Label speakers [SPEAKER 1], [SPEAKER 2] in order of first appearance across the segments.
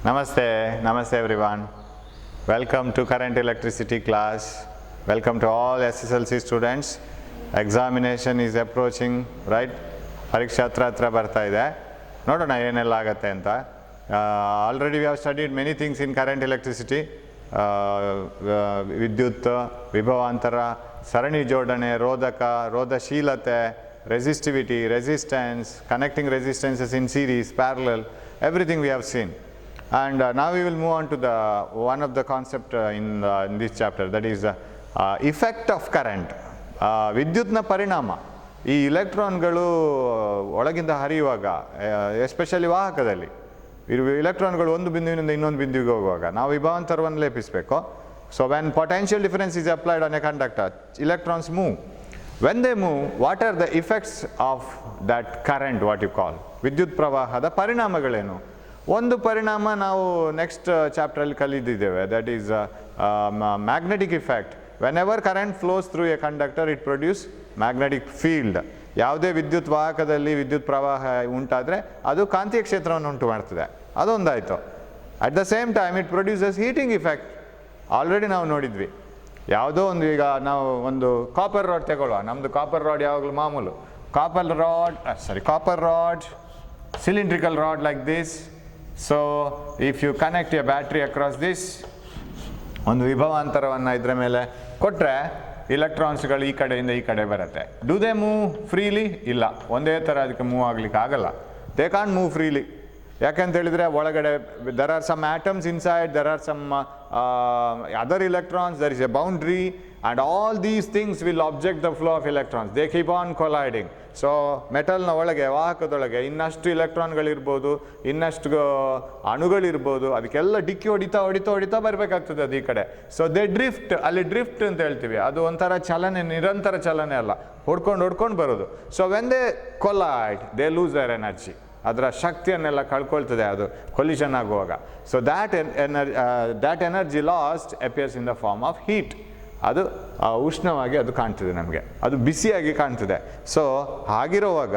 [SPEAKER 1] Namaste everyone. Welcome to current electricity class. Welcome to all SSLC students. Examination is approaching, right? ಪರೀಕ್ಷೆ ಹತ್ರ ಬರ್ತಾ ಇದೆ. ನೋಡೋಣ ಏನೆಲ್ಲ ಆಗುತ್ತೆ ಅಂತ. Already we have studied many things in current electricity. ವಿದ್ಯುತ್, ವಿಭವಾಂತರ, ಸರಣಿ ಜೋಡಣೆ, ರೋಧಕ, ರೋಧಶೀಲತೆ, resistivity, resistance, connecting resistances in series, parallel, everything we have seen. And now we will move on to the one of the concept in this chapter, that is effect of current. ವಿದ್ಯುತ್ನ ಪರಿಣಾಮ. ಈ ಇಲೆಕ್ಟ್ರಾನ್ಗಳು ಒಳಗಿಂದ ಹರಿಯುವಾಗ, especially ವಾಹಕದಲ್ಲಿ ಇಲೆಕ್ಟ್ರಾನ್ಗಳು ಒಂದು ಬಿಂದುವಿನಿಂದ ಇನ್ನೊಂದು ಬಿಂದುವಿಗೆ ಹೋಗುವಾಗ ನಾವು ವಿಭವಾಂತರವನ್ನು ಲೇಪಿಸಬೇಕು. So when potential difference is applied on a conductor, electrons move. When they move, what are the effects of that current, what you call? ವಿದ್ಯುತ್ ಪ್ರವಾಹದ ಪರಿಣಾಮಗಳೇನು? ಒಂದು ಪರಿಣಾಮ ನಾವು ನೆಕ್ಸ್ಟ್ ಚಾಪ್ಟರಲ್ಲಿ ಕಲಿದಿದ್ದೇವೆ, that is magnetic effect. Whenever current flows through a conductor it produce magnetic field. ಯಾವುದೇ ವಿದ್ಯುತ್ ವಾಹಕದಲ್ಲಿ ವಿದ್ಯುತ್ ಪ್ರವಾಹ ಉಂಟಾದರೆ ಅದು ಕಾಂತೀಯ ಕ್ಷೇತ್ರವನ್ನು ಉಂಟು ಮಾಡ್ತದೆ, ಅದೊಂದಾಯಿತು. At the same time it produces heating effect. Already ನಾವು ನೋಡಿದ್ವಿ. ಯಾವುದೋ ಒಂದು, ಈಗ ನಾವು ಒಂದು ಕಾಪರ್ ರಾಡ್ ತಗೊಳ್ಳುವ. ನಮ್ಮದು ಕಾಪರ್ ರಾಡ್ ಯಾವಾಗಲೂ ಮಾಮೂಲು copper rod, cylindrical rod like this. So if you connect a battery across this, ಒಂದು ವಿಭವಾಂತರವನ್ನು ಇದರ ಮೇಲೆ ಕೊಟ್ಟರೆ ಇಲೆಕ್ಟ್ರಾನ್ಸ್ಗಳು ಈ ಕಡೆಯಿಂದ ಈ ಕಡೆ ಬರುತ್ತೆ. Do they move freely? ಇಲ್ಲ, ಒಂದೇ ಥರ ಅದಕ್ಕೆ ಮೂವ್ ಆಗಲಿಕ್ಕೆ ಆಗಲ್ಲ. They can't move freely. ಯಾಕಂತ ಹೇಳಿದರೆ ಒಳಗಡೆ there are some atoms inside, there are some other electrons, there is a boundary, and all these things will object the flow of electrons. They keep on colliding. So ಮೆಟಲ್ನ ಒಳಗೆ, ವಾಹಕದೊಳಗೆ ಇನ್ನಷ್ಟು ಇಲೆಕ್ಟ್ರಾನ್ಗಳಿರ್ಬೋದು, ಇನ್ನಷ್ಟು ಅಣುಗಳಿರ್ಬೋದು, ಅದಕ್ಕೆಲ್ಲ ಡಿಕ್ಕಿ ಹೊಡಿತಾ ಬರಬೇಕಾಗ್ತದೆ ಅದು ಈ ಕಡೆ. So they drift. ಅಲ್ಲಿ ಡ್ರಿಫ್ಟ್ ಅಂತ ಹೇಳ್ತೀವಿ, ಅದು ಒಂಥರ ಚಲನೆ, ನಿರಂತರ ಚಲನೆ ಅಲ್ಲ, ಹೊಡ್ಕೊಂಡು ಬರೋದು. So when they collide they lose their energy. ಅದರ ಶಕ್ತಿಯನ್ನೆಲ್ಲ ಕಳ್ಕೊಳ್ತದೆ ಅದು ಕೊಲಿಷನ್ ಆಗುವಾಗ. So that energy lost appears in the form of heat. ಅದು ಉಷ್ಣವಾಗಿ ಅದು ಕಾಣ್ತದೆ ನಮಗೆ, ಅದು ಬಿಸಿಯಾಗಿ ಕಾಣ್ತದೆ. ಸೊ ಹಾಗಿರುವಾಗ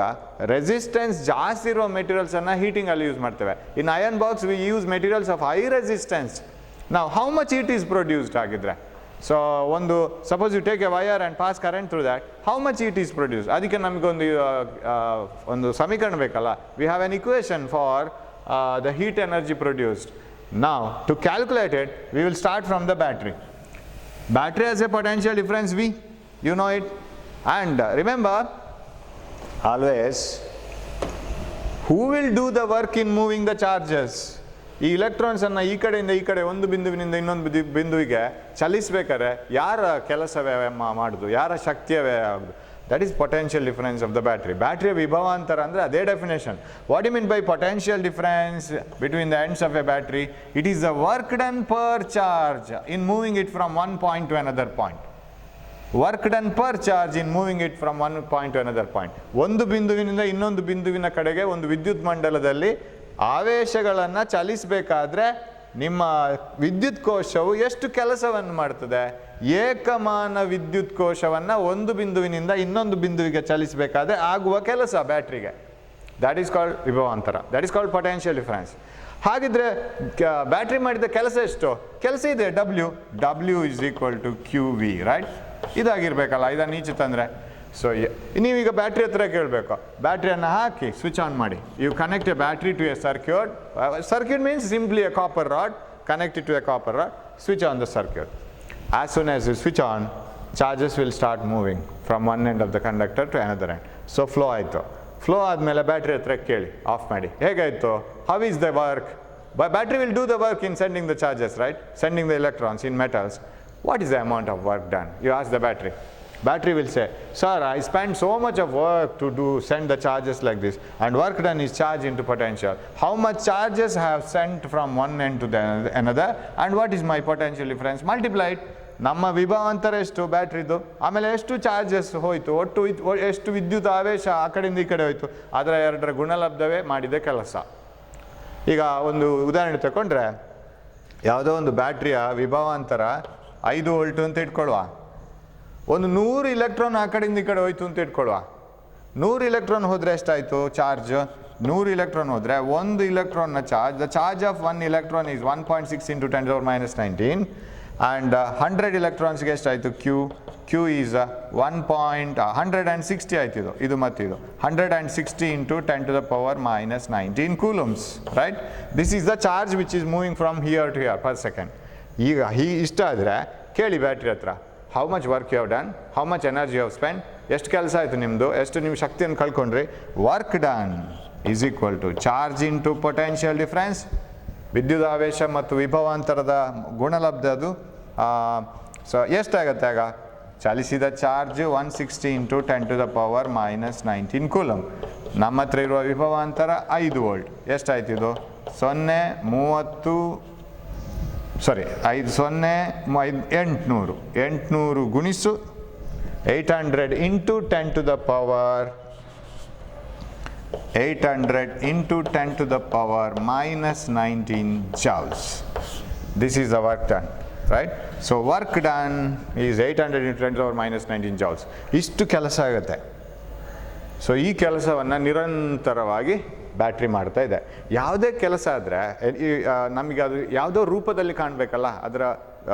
[SPEAKER 1] ರೆಸಿಸ್ಟೆನ್ಸ್ ಜಾಸ್ತಿ ಇರುವ ಮೆಟೀರಿಯಲ್ಸನ್ನು ಹೀಟಿಂಗಲ್ಲಿ ಯೂಸ್ ಮಾಡ್ತೇವೆ. In iron box we use materials of high resistance. ನಾವು how much heat is produced ಆಗಿದ್ರೆ, ಸೊ ಒಂದು suppose you take a wire and pass current through that, how much heat is produce? ಅದಕ್ಕೆ ನಮಗೊಂದು ಸಮೀಕರಣ ಬೇಕಲ್ಲ. We have an equation for the heat energy produced. ನಾವು to calculate it we will start from the battery. Battery has a potential difference V, you know it. And remember always, who will do the work in moving the charges? ಈ ಇಲೆಕ್ಟ್ರಾನ್ಸನ್ನು ಈ ಕಡೆಯಿಂದ ಈ ಕಡೆ, ಒಂದು ಬಿಂದುವಿನಿಂದ ಇನ್ನೊಂದು ಬಿಂದುವಿಗೆ ಚಲಿಸಬೇಕಾದ್ರೆ ಯಾರ ಕೆಲಸವೇ ಮಾಡೋದು, ಯಾರ ಶಕ್ತಿಯವೇ ಆಗೋದು? That is potential difference of the battery. Battery ವಿಭವಾಂತರ ಅಂದರೆ ಅದೇ definition. What do you mean by potential difference between the ends of a battery? It is the work done per charge in moving it from one point to another point. Work done per charge in moving it from one point to another point. ಒಂದು ಬಿಂದುವಿನಿಂದ ಇನ್ನೊಂದು ಬಿಂದುವಿನ ಕಡೆಗೆ ಒಂದು ವಿದ್ಯುತ್ ಮಂಡಲದಲ್ಲಿ ಆವೇಶಗಳನ್ನು ಚಲಿಸಬೇಕಾದ್ರೆ ನಿಮ್ಮ ವಿದ್ಯುತ್ ಕೋಶವು ಎಷ್ಟು ಕೆಲಸವನ್ನು ಮಾಡ್ತದೆ? ಏಕಮಾನ ವಿದ್ಯುತ್ ಕೋಶವನ್ನು ಒಂದು ಬಿಂದುವಿನಿಂದ ಇನ್ನೊಂದು ಬಿಂದುವಿಗೆ ಚಲಿಸಬೇಕಾದ್ರೆ ಆಗುವ ಕೆಲಸ ಬ್ಯಾಟ್ರಿಗೆ, ದ್ಯಾಟ್ ಈಸ್ ಕಾಲ್ಡ್ ವಿಭವಾಂತರ, that is called potential difference. ಹಾಗಿದ್ರೆ ಬ್ಯಾಟ್ರಿ ಮಾಡಿದ ಕೆಲಸ ಎಷ್ಟು? ಕೆಲಸ ಇದೆ W is equal to QV, right? ಇದಾಗಿರ್ಬೇಕಲ್ಲ, ಇದನ್ನು ಈಚೆ ತಂದರೆ. ಸೊ ನೀವೀಗ ಬ್ಯಾಟ್ರಿ ಹತ್ರ ಕೇಳಬೇಕು, ಬ್ಯಾಟ್ರಿಯನ್ನು ಹಾಕಿ ಸ್ವಿಚ್ ಆನ್ ಮಾಡಿ. You connect a battery to a circuit. Circuit means simply a copper rod connected to a copper rod. Switch on the circuit. As soon as you switch on, charges will start moving from one end of the conductor to another end. So flow ಆಯಿತು. Flow ಆದಮೇಲೆ battery ಹತ್ರ ಕೇಳಿ, of ಮಾಡಿ, ಹೇಗಾಯಿತು? How is the work? Battery will do the work in sending the charges, right? Sending the electrons in metals. What is the amount of work done? You ask the battery. Battery will say, sir, I spent so much of work to send the charges like this, and work done is charge into potential. How much charges I have sent from one end to the another, and what is my potential difference? Multiply it. ನಮ್ಮ ವಿಭವಾಂತರ ಎಷ್ಟು ಬ್ಯಾಟ್ರಿದು, ಆಮೇಲೆ ಎಷ್ಟು charges ಹೋಯಿತು, ಒಟ್ಟು ಎಷ್ಟು ವಿದ್ಯುತ್ ಆವೇಶ ಆ ಕಡೆಯಿಂದ ಈ ಕಡೆ ಹೋಯಿತು, ಅದರ ಎರಡರ ಗುಣಲಬ್ಧವೇ ಮಾಡಿದ ಕೆಲಸ. ಈಗ ಒಂದು ಉದಾಹರಣೆ ತಗೊಂಡ್ರೆ, ಯಾವುದೋ ಒಂದು ಬ್ಯಾಟ್ರಿಯ ವಿಭವಾಂತರ 5 ವೋಲ್ಟು ಅಂತ ಇಟ್ಕೊಳ್ಳುವ. ಒಂದು 100 ಇಲೆಕ್ಟ್ರಾನ್ ಆ ಕಡೆಯಿಂದ ಈ ಕಡೆ ಹೋಯ್ತು ಅಂತ ಇಟ್ಕೊಳ್ಳುವ. 100 ಇಲೆಕ್ಟ್ರಾನ್ ಹೋದರೆ ಎಷ್ಟಾಯಿತು ಚಾರ್ಜ್? 100 electron ಹೋದರೆ ಒಂದು ಇಲೆಕ್ಟ್ರಾನ್ನ charge, the charge of 1 electron is 1.6 into 10 to the power minus 19 and 100 electronsಗೆ ಎಷ್ಟಾಯಿತು Q is 160 ಆಯ್ತು ಇದು ಮತ್ತು ಇದು 160 into 10 to the power minus 19 coulombs, right? This is the charge which is moving from here to here per second. ಈಗ ಇಷ್ಟ ಆದರೆ ಕೇಳಿ battery ಹತ್ರ, how much work you have done, how much energy you have spend, ಎಷ್ಟು ಕೆಲಸ ಆಯಿತು ನಿಮ್ಮದು, ಎಷ್ಟು ನಿಮ್ಮ ಶಕ್ತಿಯನ್ನು ಕಳ್ಕೊಂಡ್ರಿ. Work done is equal to charge into potential difference, ವಿದ್ಯುದಾವೇಶ ಮತ್ತು ವಿಭವಾಂತರದ ಗುಣಲಬ್ಧ ಅದು. ಸೊ ಎಷ್ಟಾಗುತ್ತೆ ಆಗ, ಚಲಿಸಿದ charge 160 into 10 to the power minus 19 coulomb. ನಮ್ಮ ಹತ್ರ ಇರುವ ವಿಭವಾಂತರ 5 ವೋಲ್ಟ್. ಎಷ್ಟಾಯ್ತು ಇದು 800 ಗುಣಿಸು 800 into 10 to the power 800 into 10 to the power minus 19 joules. This is the work done, right? So work done is 800 into 10 to the power minus 19 joules. ಇಷ್ಟು ಕೆಲಸ ಆಗುತ್ತೆ. So ಈ ಕೆಲಸವನ್ನು ನಿರಂತರವಾಗಿ ಬ್ಯಾಟ್ರಿ ಮಾಡ್ತಾ ಇದೆ. ಯಾವುದೇ ಕೆಲಸ ಆದರೆ ನಮಗೆ ಅದು ಯಾವುದೋ ರೂಪದಲ್ಲಿ ಕಾಣಬೇಕಲ್ಲ,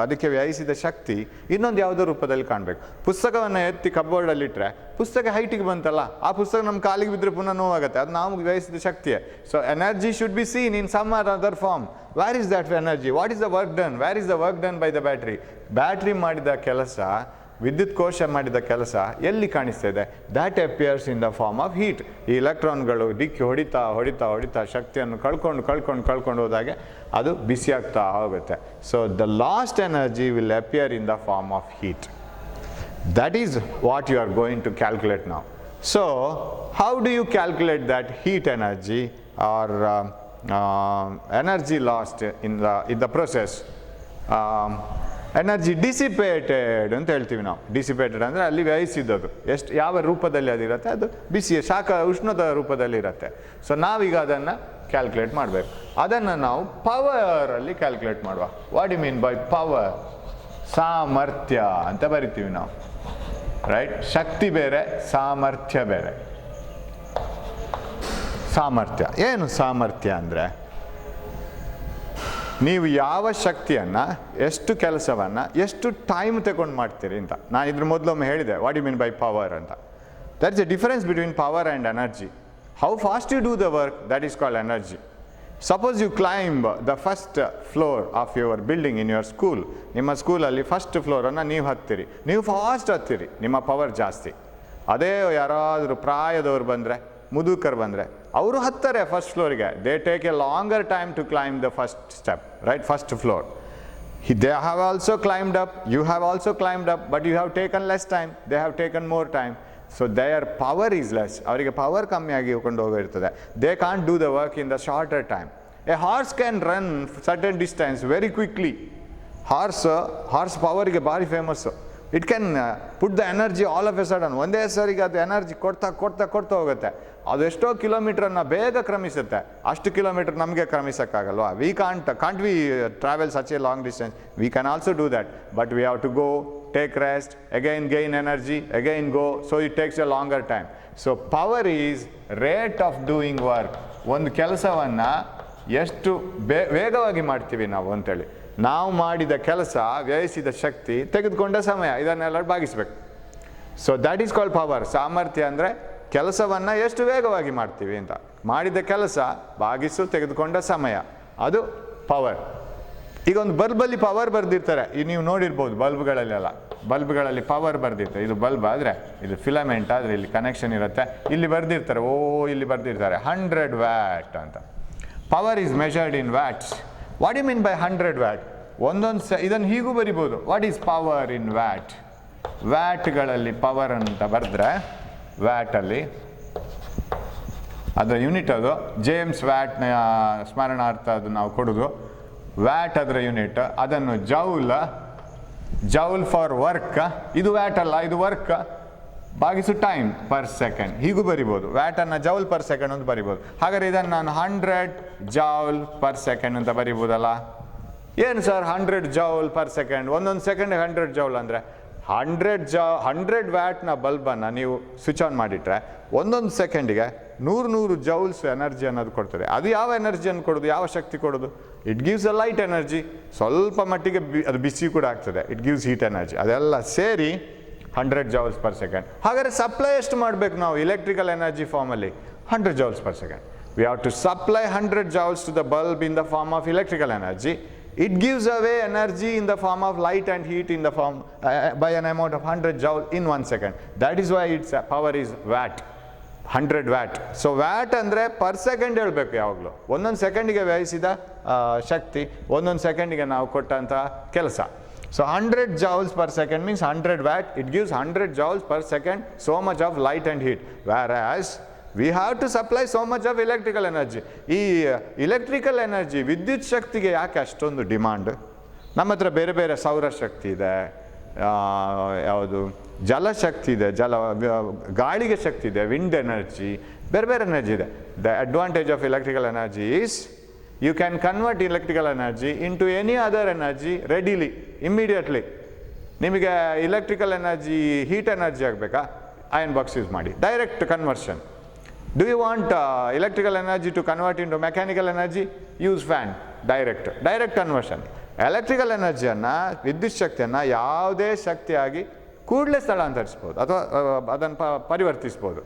[SPEAKER 1] ಅದಕ್ಕೆ ವ್ಯಯಿಸಿದ ಶಕ್ತಿ ಇನ್ನೊಂದು ಯಾವುದೋ ರೂಪದಲ್ಲಿ ಕಾಣಬೇಕು. ಪುಸ್ತಕವನ್ನು ಎತ್ತಿ ಕಬೋರ್ಡಲ್ಲಿಟ್ಟರೆ ಪುಸ್ತಕ ಹೈಟಿಗೆ ಬಂತಲ್ಲ, ಆ ಪುಸ್ತಕ ನಮ್ಮ ಕಾಲಿಗೆ ಬಿದ್ದರೆ ಪುನಃ ನೋವಾಗುತ್ತೆ, ಅದು ನಾವು ವ್ಯಯಿಸಿದ ಶಕ್ತಿಯೇ. So energy should be seen in some or other form. Where is that energy, what is the work done, where is the work done by the battery. Battery ಮಾಡಿದ ಕೆಲಸ, ವಿದ್ಯುತ್ ಕೋಶ ಮಾಡಿದ ಕೆಲಸ ಎಲ್ಲಿ ಕಾಣಿಸ್ತಾ ಇದೆ, that appears in the form of heat. ಈ ಇಲೆಕ್ಟ್ರಾನ್ಗಳು ಡಿಕ್ಕಿ ಹೊಡಿತಾ ಶಕ್ತಿಯನ್ನು ಕಳ್ಕೊಂಡು ಹೋದಾಗೆ ಅದು ಬಿಸಿ ಆಗ್ತಾ ಹೋಗುತ್ತೆ. So the lost energy will appear in the form of heat. That is what you are going to calculate now. So how do you calculate that heat energy or energy lost in the process? Energy dissipated ಅಂತ ಹೇಳ್ತೀವಿ ನಾವು. Dissipated ಅಂದರೆ ಅಲ್ಲಿ ವ್ಯಯಿಸಿದ್ದದು ಎಷ್ಟು ಯಾವ ರೂಪದಲ್ಲಿ ಅದಿರುತ್ತೆ, ಅದು ಬಿಸಿಯ ಉಷ್ಣದ ರೂಪದಲ್ಲಿ ಇರುತ್ತೆ. ಸೊ ನಾವೀಗ ಅದನ್ನು ಕ್ಯಾಲ್ಕುಲೇಟ್ ಮಾಡಬೇಕು. ಅದನ್ನು ನಾವು ಪವರಲ್ಲಿ ಕ್ಯಾಲ್ಕುಲೇಟ್ ಮಾಡುವ. What you mean by power? ಸಾಮರ್ಥ್ಯ ಅಂತ ಬರಿತೀವಿ ನಾವು, ರೈಟ್? ಶಕ್ತಿ ಬೇರೆ, ಸಾಮರ್ಥ್ಯ ಬೇರೆ. ಸಾಮರ್ಥ್ಯ ಏನು? ಸಾಮರ್ಥ್ಯ ಅಂದರೆ ನೀವು ಯಾವ ಶಕ್ತಿಯನ್ನು, ಎಷ್ಟು ಕೆಲಸವನ್ನು ಎಷ್ಟು ಟೈಮ್ ತಗೊಂಡು ಮಾಡ್ತೀರಿ ಅಂತ. ನಾನು ಇದ್ರ ಮೊದಲೊಮ್ಮೆ ಹೇಳಿದೆ what you mean by power ಅಂತ. That is a difference between power and energy. How fast you do the work, that is called energy. Suppose you climb the first floor of your building in your school. ನಿಮ್ಮ ಸ್ಕೂಲಲ್ಲಿ first ಫ್ಲೋರನ್ನು ನೀವು ಹತ್ತೀರಿ, ನೀವು fast ಹತ್ತೀರಿ, ನಿಮ್ಮ power ಜಾಸ್ತಿ. ಅದೇ ಯಾರಾದರೂ ಪ್ರಾಯದವ್ರು ಬಂದರೆ, ಮುದುಕರು ಬಂದರೆ, ಅವರು ಹತ್ತಾರೆ ಫಸ್ಟ್ ಫ್ಲೋರಿಗೆ. They take a longer time to climb the first step, right? First floor. They have also climbed up, you have also climbed up, but you have taken less time, they have taken more time. So their power is less. ಅವರಿಗೆ power ಕಮ್ಮಿಯಾಗಿ ಕೊಂಡು ಹೋಗಿರ್ತದೆ. They can't do the work in the shorter time. A horse can run certain distance very quickly. Horse ಪವರ್ಗೆ ಭಾರಿ famous. It can put the energy all of A sudden. ಒಂದೇ ಸರಿಗೆ ಅದು energy ಕೊಡ್ತಾ ಹೋಗುತ್ತೆ. ಅದು ಎಷ್ಟೋ ಕಿಲೋಮೀಟ್ರನ್ನು ಬೇಗ ಕ್ರಮಿಸುತ್ತೆ. ಅಷ್ಟು ಕಿಲೋಮೀಟರ್ ನಮಗೆ ಕ್ರಮಿಸೋಕ್ಕಾಗಲ್ವಾ? We can't we travel such a long distance. We can also do that, but we have to go, take rest, again gain energy, again go. So it takes a longer time. So power is rate of doing work. ಒಂದು ಕೆಲಸವನ್ನು ಎಷ್ಟು ವೇಗವಾಗಿ ಮಾಡ್ತೀವಿ ನಾವು ಅಂತೇಳಿ. ನಾವು ಮಾಡಿದ ಕೆಲಸ, ವ್ಯಯಿಸಿದ ಶಕ್ತಿ, ತೆಗೆದುಕೊಂಡ ಸಮಯ, ಇದನ್ನೆಲ್ಲ ಭಾಗಿಸ್ಬೇಕು. So that is called power. ಸಾಮರ್ಥ್ಯ ಅಂದರೆ ಕೆಲಸವನ್ನು ಎಷ್ಟು ವೇಗವಾಗಿ ಮಾಡ್ತೀವಿ ಅಂತ. ಮಾಡಿದ ಕೆಲಸ ಭಾಗಿಸು ತೆಗೆದುಕೊಂಡ ಸಮಯ, ಅದು ಪವರ್. ಈಗ ಒಂದು ಬಲ್ಬಲ್ಲಿ ಪವರ್ ಬರೆದಿರ್ತಾರೆ, ಈಗ ನೀವು ನೋಡಿರ್ಬೋದು ಬಲ್ಬ್ಗಳಲ್ಲೆಲ್ಲ. ಬಲ್ಬ್ಗಳಲ್ಲಿ ಪವರ್ ಬರೆದಿರ್ತಾರೆ. ಇದು ಬಲ್ಬ್ ಆದರೆ, ಇದು ಫಿಲಮೆಂಟ್ ಆದರೆ ಇಲ್ಲಿ ಕನೆಕ್ಷನ್ ಇರುತ್ತೆ, ಇಲ್ಲಿ ಬರೆದಿರ್ತಾರೆ, ಇಲ್ಲಿ ಬರೆದಿರ್ತಾರೆ 100 ವ್ಯಾಟ್ ಅಂತ. Power is measured in watts. What you mean by 100 watt? ಇದನ್ನು ಹೀಗೂ ಬರಿಬೋದು. What is power in watt? ವ್ಯಾಟ್ಗಳಲ್ಲಿ ಪವರ್ ಅಂತ ಬರೆದ್ರೆ, ವ್ಯಾಟಲ್ಲಿ ಅದರ ಯೂನಿಟ್, ಅದು ಜೇಮ್ಸ್ ವ್ಯಾಟ್ನ ಸ್ಮರಣಾರ್ಥ ಅದು ನಾವು ಕೊಡೋದು. ವ್ಯಾಟ್ ಅದರ ಯೂನಿಟ್. ಅದನ್ನು ಜೌಲ್ ಫಾರ್ ವರ್ಕ್. ಇದು ವ್ಯಾಟ್ ಅಲ್ಲ, ಇದು ವರ್ಕ್ ಭಾಗಿಸು ಟೈಮ್ ಪರ್ ಸೆಕೆಂಡ್, ಹೀಗೂ ಬರಿಬೋದು. ವ್ಯಾಟನ್ನು ಜೌಲ್ ಪರ್ ಸೆಕೆಂಡ್ ಅಂತ ಬರಿಬೋದು. ಹಾಗಾದರೆ ಇದನ್ನು ನಾನು 100 ಜೌಲ್ ಪರ್ ಸೆಕೆಂಡ್ ಅಂತ ಬರಿಬೋದಲ್ಲ? ಏನು ಸರ್ 100 ಜೌಲ್ ಪರ್ ಸೆಕೆಂಡ್? ಒಂದೊಂದು ಸೆಕೆಂಡಿಗೆ 100 ಜೌಲ್ ಅಂದರೆ 100 ವ್ಯಾಟ್ನ ಬಲ್ಬನ್ನು ನೀವು ಸ್ವಿಚ್ ಆನ್ ಮಾಡಿಟ್ರೆ ಒಂದೊಂದು ಸೆಕೆಂಡಿಗೆ 100 ಜೌಲ್ಸ್ ಎನರ್ಜಿ ಅನ್ನೋದು ಕೊಡ್ತದೆ. ಅದು ಯಾವ ಎನರ್ಜಿಯನ್ನು ಕೊಡೋದು, ಯಾವ ಶಕ್ತಿ ಕೊಡೋದು? It gives a light energy. ಸ್ವಲ್ಪ ಮಟ್ಟಿಗೆ ಅದು ಬಿಸಿ ಕೂಡ ಆಗ್ತದೆ, ಇಟ್ ಗಿವ್ಸ್ ಹೀಟ್ ಎನರ್ಜಿ. ಅದೆಲ್ಲ ಸೇರಿ 100 ಜೌಲ್ಸ್ ಪರ್ ಸೆಕೆಂಡ್. ಹಾಗಾದರೆ ಸಪ್ಲೈ ಎಷ್ಟು ಮಾಡಬೇಕು ನಾವು ಇಲೆಕ್ಟ್ರಿಕಲ್ ಎನರ್ಜಿ ಫಾರ್ಮಲ್ಲಿ? 100 joules per second. We have to supply 100 joules to the bulb in the form of electrical energy. It gives away energy in the form of light and heat in the form by an amount of 100 joule in 1 second. That is why its power is watt, 100 watt. So watt ಅಂದರೆ per second ಹೇಳಬೇಕು ಯಾವಾಗಲೂ. ಒಂದೊಂದು ಸೆಕೆಂಡಿಗೆ ವ್ಯಯಿಸಿದ ಶಕ್ತಿ, ಒಂದೊಂದು ಸೆಕೆಂಡಿಗೆ ನಾವು ಕೊಟ್ಟಂಥ ಕೆಲಸ. So 100 joules per second means 100 watt. It gives 100 joules per second, so much of light and heat. Whereas we have to supply so much of electrical energy. ಈ ಇಲೆಕ್ಟ್ರಿಕಲ್ ಎನರ್ಜಿ, ವಿದ್ಯುತ್ ಶಕ್ತಿಗೆ ಯಾಕೆ ಅಷ್ಟೊಂದು ಡಿಮಾಂಡ್? ನಮ್ಮ ಹತ್ರ ಬೇರೆ ಬೇರೆ ಸೌರಶಕ್ತಿ ಇದೆ, ಯಾವುದು ಜಲಶಕ್ತಿ ಇದೆ, ಗಾಳಿಗೆ ಶಕ್ತಿ ಇದೆ, ವಿಂಡ್ ಎನರ್ಜಿ, ಬೇರೆ ಬೇರೆ ಎನರ್ಜಿ ಇದೆ. The advantage of electrical energy is you can convert electrical energy into any other energy readily, immediately. ನಿಮಗೆ electrical energy heat energy ಆಗಬೇಕಾ? iron box use ಮಾಡಿ, direct conversion. Do you want electrical energy to convert into mechanical energy? Use fan, direct conversion. Electrical ಎನರ್ಜಿಯನ್ನು, ವಿದ್ಯುತ್ ಶಕ್ತಿಯನ್ನು ಯಾವುದೇ ಶಕ್ತಿಯಾಗಿ ಕೂಡಲೇ ಸ್ಥಳಾಂತರಿಸ್ಬೋದು ಅಥವಾ ಅದನ್ನು ಪರಿವರ್ತಿಸ್ಬೋದು.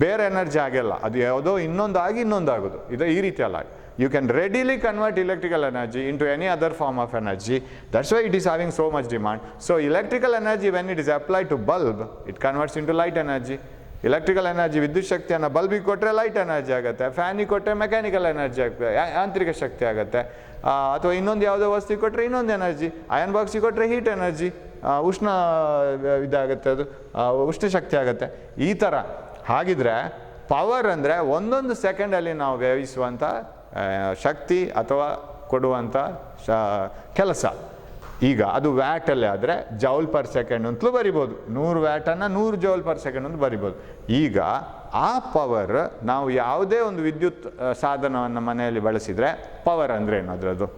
[SPEAKER 1] ಬೇರೆ ಎನರ್ಜಿ ಆಗಿಲ್ಲ, ಅದು ಯಾವುದೋ ಇನ್ನೊಂದಾಗಿ ಇನ್ನೊಂದಾಗೋದು, ಇದು ಈ ರೀತಿ ಅಲ್ಲ. You can readily convert electrical energy into any other form of energy. That's why it is having so much demand. So electrical energy, when it is applied to bulb, it converts into light energy. Electrical energy, ವಿದ್ಯುತ್ ಶಕ್ತಿಯನ್ನು ಬಲ್ಬಿಗೆ ಕೊಟ್ಟರೆ light energy ಆಗುತ್ತೆ, ಫ್ಯಾನಿಗೆ ಕೊಟ್ಟರೆ mechanical energy ಆಗುತ್ತೆ, ಯಾಂತ್ರಿಕ ಶಕ್ತಿ ಆಗುತ್ತೆ. ಅಥವಾ ಇನ್ನೊಂದು ಯಾವುದೋ ವಸ್ತು ಕೊಟ್ಟರೆ ಇನ್ನೊಂದು ಎನರ್ಜಿ, ಅಯನ್ ಬಾಕ್ಸಿಗೆ ಕೊಟ್ಟರೆ ಹೀಟ್ ಎನರ್ಜಿ, ಉಷ್ಣ ಇದಾಗುತ್ತೆ, ಅದು ಉಷ್ಣ ಶಕ್ತಿ ಆಗುತ್ತೆ. ಈ ಥರ. ಹಾಗಿದ್ರೆ ಪವರ್ ಅಂದರೆ ಒಂದೊಂದು ಸೆಕೆಂಡಲ್ಲಿ ನಾವು ವ್ಯಯಿಸುವಂಥ ಶಕ್ತಿ ಅಥವಾ ಕೊಡುವಂಥ ಕೆಲಸ. ಈಗ ಅದು ವ್ಯಾಟಲ್ಲೇ ಆದರೆ ಜೌಲ್ ಪರ್ ಸೆಕೆಂಡ್ ಅಂತಲೂ ಬರಿಬೋದು. 100 ವ್ಯಾಟನ್ನು 100 ಜೌಲ್ ಪರ್ ಸೆಕೆಂಡ್ ಅಂತ ಬರಿಬೋದು. ಈಗ ಆ ಪವರ್ ನಾವು ಯಾವುದೇ ಒಂದು ವಿದ್ಯುತ್ ಸಾಧನವನ್ನು ಮನೆಯಲ್ಲಿ ಬಳಸಿದರೆ ಪವರ್ ಅಂದರೆ ಏನು? ಅದರದ್ದು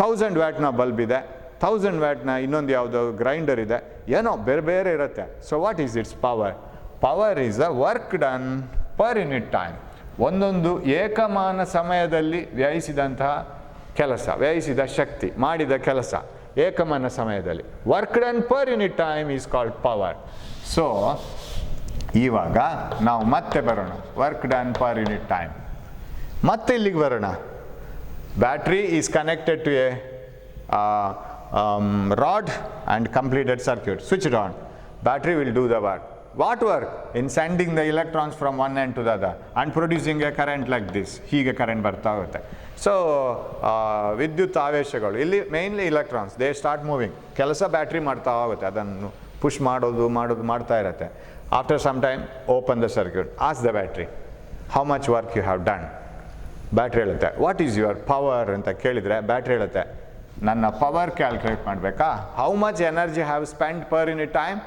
[SPEAKER 1] 1000 ವ್ಯಾಟ್ನ ಬಲ್ಬ್ ಇದೆ, 1000 ವ್ಯಾಟ್ನ ಇನ್ನೊಂದು ಯಾವುದೋ ಗ್ರೈಂಡರ್ ಇದೆ, ಏನೋ ಬೇರೆ ಬೇರೆ ಇರುತ್ತೆ. So what is it's power? Power is a work done per unit time. ಒಂದೊಂದು ಏಕಮಾನ ಸಮಯದಲ್ಲಿ ವ್ಯಯಿಸಿದಂತಹ ಕೆಲಸ, ವ್ಯಯಿಸಿದ ಶಕ್ತಿ, ಮಾಡಿದ ಕೆಲಸ ಏಕಮಾನ ಸಮಯದಲ್ಲಿ. Work done per unit time is called power. So ಇವಾಗ ನಾವು ಮತ್ತೆ ಬರೋಣ, work done per unit time. ಮತ್ತೆ ಇಲ್ಲಿಗೆ ಬರೋಣ. Battery is connected to a rod and completed circuit. Switch it on. Battery will do the work. What work? In sending the electrons from one end to the other and producing a current like this. ಹೀಗೆ current ಬರ್ತಾ ಹೋಗುತ್ತೆ. ಸೊ ವಿದ್ಯುತ್ ಆವೇಶಗಳು ಇಲ್ಲಿ mainly electrons, they start moving. ಕೆಲಸ battery ಮಾಡ್ತಾ ಹೋಗುತ್ತೆ, ಅದನ್ನು ಪುಷ್ ಮಾಡೋದು ಮಾಡ್ತಾ ಇರುತ್ತೆ. After some time open the circuit, as the battery how much work you have done. Battery ಹೇಳುತ್ತೆ ವಾಟ್ ಈಸ್ ಯುವರ್ ಪವರ್ ಅಂತ ಕೇಳಿದರೆ ಬ್ಯಾಟ್ರಿ ಹೇಳುತ್ತೆ ನನ್ನ ಪವರ್ ಕ್ಯಾಲ್ಕುಲೇಟ್ ಮಾಡಬೇಕಾ? How much energy have spend per unit time.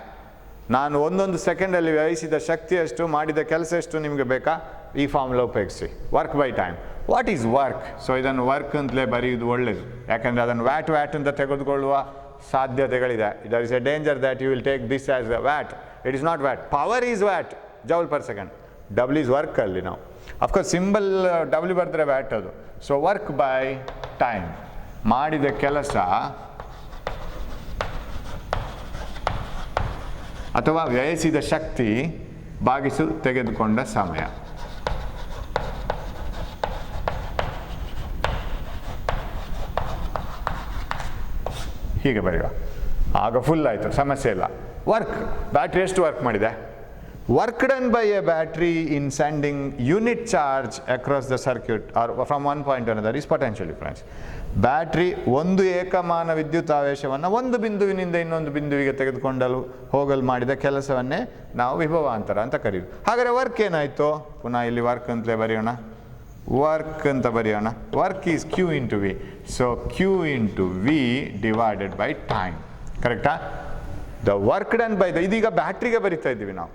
[SPEAKER 1] ನಾನು ಒಂದೊಂದು ಸೆಕೆಂಡಲ್ಲಿ ವ್ಯಯಿಸಿದ ಶಕ್ತಿ ಎಷ್ಟು, ಮಾಡಿದ ಕೆಲಸ ಎಷ್ಟು ನಿಮಗೆ ಬೇಕಾ? ಈ ಫಾರ್ಮುಲಾ ಉಪಯೋಗಿಸಿ. Work by time. What is work? So ಇದನ್ನು ವರ್ಕ್ ಅಂತಲೇ ಬರೆಯುವುದು ಒಳ್ಳೆಯದು, ಯಾಕಂದರೆ ಅದನ್ನು ವ್ಯಾಟ್ ಅಂತ ತೆಗೆದುಕೊಳ್ಳುವ ಸಾಧ್ಯತೆಗಳಿದೆ. There is a danger that you will take this as a watt. It is not watt. Power is watt, joule per second. W is work ಅಲ್ಲಿ ನಾವು ಅಫ್ಕೋರ್ಸ್ ಸಿಂಬಲ್ ಡಬ್ಲ್ಯೂ ಬರೆದ್ರೆ ವ್ಯಾಟ್ ಅದು. ಸೊ ವರ್ಕ್ ಬೈ ಟೈಮ್, ಮಾಡಿದ ಕೆಲಸ ಅಥವಾ ವ್ಯಯಿಸಿದ ಶಕ್ತಿ ಭಾಗಿಸು ತೆಗೆದುಕೊಂಡ ಸಮಯ. ಹೀಗೆ ಬರೆಯುವ, ಆಗ ಫುಲ್ ಆಯಿತು, ಸಮಸ್ಯೆ ಇಲ್ಲ. ವರ್ಕ್, ಬ್ಯಾಟ್ರಿ ಎಷ್ಟು ವರ್ಕ್ ಮಾಡಿದೆ? Work done by A battery in sending unit charge across the circuit are from one point another is potential difference. Battery ಒಂದು ಏಕಮಾನ ವಿದ್ಯುತ್ ಆವೇಶವನ್ನು ಒಂದು ಬಿಂದುವಿನಿಂದ ಇನ್ನೊಂದು ಬಿಂದುವಿಗೆ ತೆಗೆದುಕೊಂಡಲು ಹೋಗಲು ಮಾಡಿದ ಕೆಲಸವನ್ನೇ ನಾವು ವಿಭವಾಂತರ ಅಂತ ಕರೆಯೋದು. ಹಾಗಾದರೆ ವರ್ಕ್ ಏನಾಯಿತು? ಪುನಃ ಇಲ್ಲಿ ವರ್ಕ್ ಅಂತಲೇ ಬರೆಯೋಣ, ವರ್ಕ್ ಅಂತ ಬರೆಯೋಣ. Work is q into V. So q into V divided by time. ಕರೆಕ್ಟಾ? ದ ವರ್ಕ್ ಡನ್ ಬೈ ಇದೀಗ ಬ್ಯಾಟ್ರಿಗೆ ಬರಿತಾ ಇದ್ದೀವಿ ನಾವು,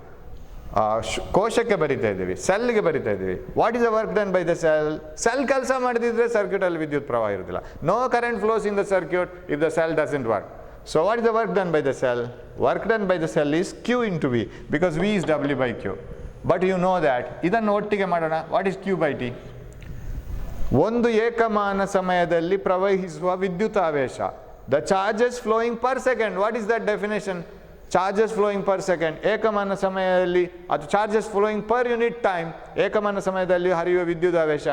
[SPEAKER 1] ಕೋಶಕ್ಕೆ ಬರಿತಾ ಇದ್ದೀವಿ, ಸೆಲ್ಗೆ ಬರಿತಾ ಇದ್ದೀವಿ. What is the work done by the cell? Cell ಕೆಲಸ ಮಾಡದಿದ್ರೆ ಸರ್ಕ್ಯೂಟಲ್ಲಿ ವಿದ್ಯುತ್ ಪ್ರವಾಹ ಇರೋದಿಲ್ಲ. No current flows in the circuit if the cell doesn't work. So what is the work done by the cell? Work done by the cell is q into V, because V is W by q. But you know that ಇದನ್ನು ಒಟ್ಟಿಗೆ ಮಾಡೋಣ. ವಾಟ್ ಈಸ್ Q by T? ಒಂದು ಏಕಮಾನ ಸಮಯದಲ್ಲಿ ಪ್ರವಹಿಸುವ ವಿದ್ಯುತಾವೇಶ. The charges flowing per second. What is that definition? Charges flowing per second. ಏಕಮಾನ ಸಮಯದಲ್ಲಿ ಅದು charges flowing per unit time. ಏಕಮಾನ ಸಮಯದಲ್ಲಿ ಹರಿಯುವ ವಿದ್ಯುದಾವೇಶ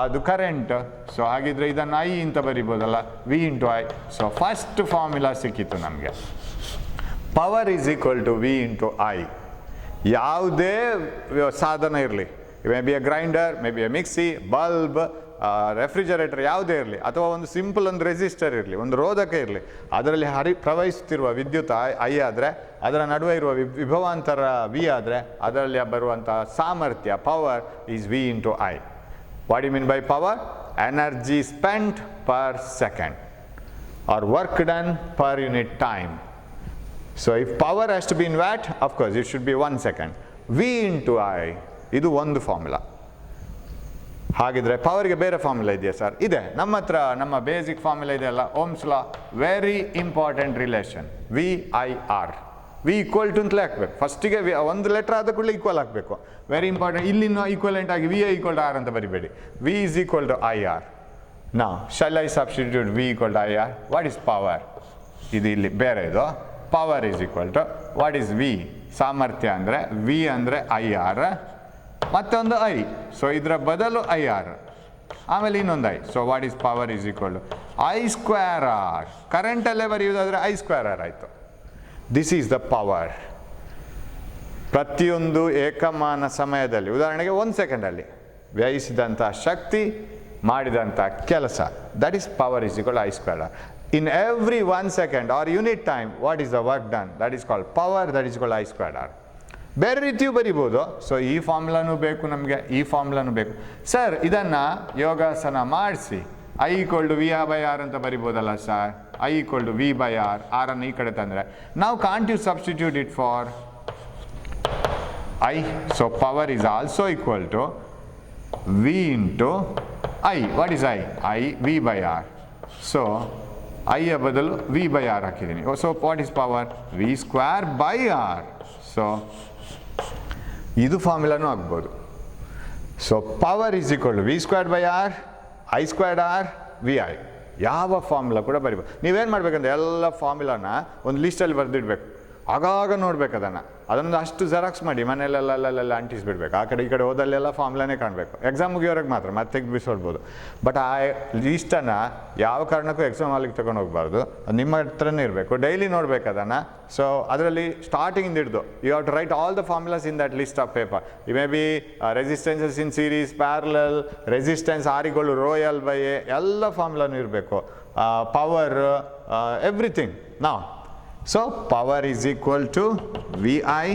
[SPEAKER 1] ಅದು ಕರೆಂಟ್. ಸೊ ಹಾಗಿದ್ರೆ ಇದನ್ನು I ಅಂತ ಬರಿಬೋದಲ್ಲ, V into I. So first formula ಸಿಕ್ಕಿತ್ತು ನಮಗೆ. Power is equal to V into I. ಯಾವುದೇ ಸಾಧನ ಇರಲಿ, may be a grinder, may be a mixie, bulb, refrigerator ಯಾವುದೇ ಇರಲಿ, ಅಥವಾ ಒಂದು ಸಿಂಪಲ್ ಒಂದು ರೆಸಿಸ್ಟರ್ ಇರಲಿ, ಒಂದು ರೋಧಕ ಇರಲಿ, ಅದರಲ್ಲಿ ಪ್ರವಹಿಸುತ್ತಿರುವ ವಿದ್ಯುತ್ I ಆದರೆ, ಅದರ ನಡುವೆ ಇರುವ ವಿಭವಾಂತರ V ಆದರೆ, ಅದರಲ್ಲಿ ಬರುವಂಥ ಸಾಮರ್ಥ್ಯ power is V into I. What you mean by power? Energy spent per second or work done per unit time. So if power has to be in watt, of course it should be 1 second. V into I, ಇದು ಒಂದು formula. ಹಾಗಿದ್ರೆ ಪವರ್ಗೆ ಬೇರೆ formula ಇದೆಯಾ sir? ಇದೆ, ನಮ್ಮ ಹತ್ರ ನಮ್ಮ basic formula ಇದೆಯಲ್ಲ, Ohm's law. Very important relation, VIR. V equal to ಅಂತಲೇ ಹಾಕ್ಬೇಕು ಫಸ್ಟಿಗೆ. ಒಂದು ಲೆಟರ್ ಆದ ಕೂಡಲೇ ಈಕ್ವಲ್ ಹಾಕಬೇಕು. Very important. ಇಲ್ಲಿನ ಈಕ್ವಲೆಂಟ್ ಆಗಿ VI ಈಕ್ವಲ್ ಟು R ಅಂತ ಬರಿಬೇಡಿ. V is equal to IR. Now shall I substitute V equal to IR? What is power? ಇದು ಇಲ್ಲಿ ಬೇರೆ ಇದು. Power is equal to what is V? ಸಾಮರ್ಥ್ಯ ಅಂದರೆ V ಅಂದರೆ IR, ಮತ್ತೊಂದು I. ಸೊ ಇದರ ಬದಲು IR, ಆಮೇಲೆ ಇನ್ನೊಂದು I. So what is power is equal to I square R. ಕರೆಂಟಲ್ಲೇ ಬರೆಯುವುದಾದರೆ I ಸ್ಕ್ವೇರ್ R ಆಯಿತು. This is the power. ಪ್ರತಿಯೊಂದು ಏಕಮಾನ ಸಮಯದಲ್ಲಿ, ಉದಾಹರಣೆಗೆ 1 ಸೆಕೆಂಡಲ್ಲಿ ವ್ಯಯಿಸಿದಂಥ ಶಕ್ತಿ, ಮಾಡಿದಂಥ ಕೆಲಸ, that is power is equal to I square R. In every 1 second or unit time, what is the work done? That is called power, that is called I squared R. ಬೇರೆ ರೀತಿಯೂ ಬರಿಬೋದು. ಸೊ ಈ ಫಾರ್ಮುಲಾನೂ ಬೇಕು ನಮಗೆ, ಈ ಫಾರ್ಮುಲಾನೂ ಬೇಕು. Sir ಇದನ್ನು ಯೋಗಾಸನ ಮಾಡಿಸಿ I equal to VR by R ಅಂತ ಬರಿಬೋದಲ್ಲ sir? I equal to V by R, R ಅನ್ನು ಈ ಕಡೆ ತಂದರೆ, ನಾವು can't you substitute it for I? So power is also equal to V into I. What is I? V by R. So I ಯ ಬದಲು V by R ಹಾಕಿದ್ದೀನಿ. So what is power? V square by R. So ಇದು ಫಾರ್ಮುಲಾನೂ ಆಗ್ಬೋದು. So power is equal to V square by R, I squared R, VI. ಯಾವ formula ಕೂಡ ಬರಿಬೋದು. ನೀವೇನು ಮಾಡಬೇಕಂದ್ರೆ ಎಲ್ಲ ಫಾರ್ಮುಲಾನ ಒಂದು ಲಿಸ್ಟಲ್ಲಿ ಬರೆದಿಡ್ಬೇಕು. ಆಗಾಗ ನೋಡ್ಬೇಕು ಅದನ್ನು ಅಷ್ಟು ಜೆರಾಕ್ಸ್ ಮಾಡಿ ಮನೆಯಲ್ಲೆಲ್ಲ ಅಂಟಿಸ್ಬಿಡ್ಬೇಕು. ಆ ಕಡೆ ಈ ಕಡೆ ಹೋದಲ್ಲೆಲ್ಲ ಫಾರ್ಮುಲಾನೇ ಕಾಣಬೇಕು. ಎಕ್ಸಾಮ್ ಮುಗಿಯೋರಿಗೆ ಮಾತ್ರ ಮತ್ತೆ ತೆಗೆದು ಬಿಸೋಡ್ಬೋದು. ಬಟ್ ಆ ಲೀಸ್ಟನ್ನು ಯಾವ ಕಾರಣಕ್ಕೂ ಎಕ್ಸಾಮ್ ಹಾಲಿಗೆ ತೊಗೊಂಡು ಹೋಗ್ಬಾರ್ದು. ಅದು ನಿಮ್ಮ ಹತ್ರನೇ ಇರಬೇಕು. ಡೈಲಿ ನೋಡ್ಬೇಕು ಅದನ್ನು. ಸೊ ಅದರಲ್ಲಿ ಸ್ಟಾರ್ಟಿಂಗ್ ಹಿಡಿದು you have to write all the formulas in that list of paper. ಇ may be resistances in series, parallel, resistance ಆರಿಗಳು, ರೋಯಲ್ ಬೈ ಎ, ಎಲ್ಲ ಫಾರ್ಮುಲಾನು ಇರಬೇಕು. Power, everything. ನಾವು so power is equal to VI,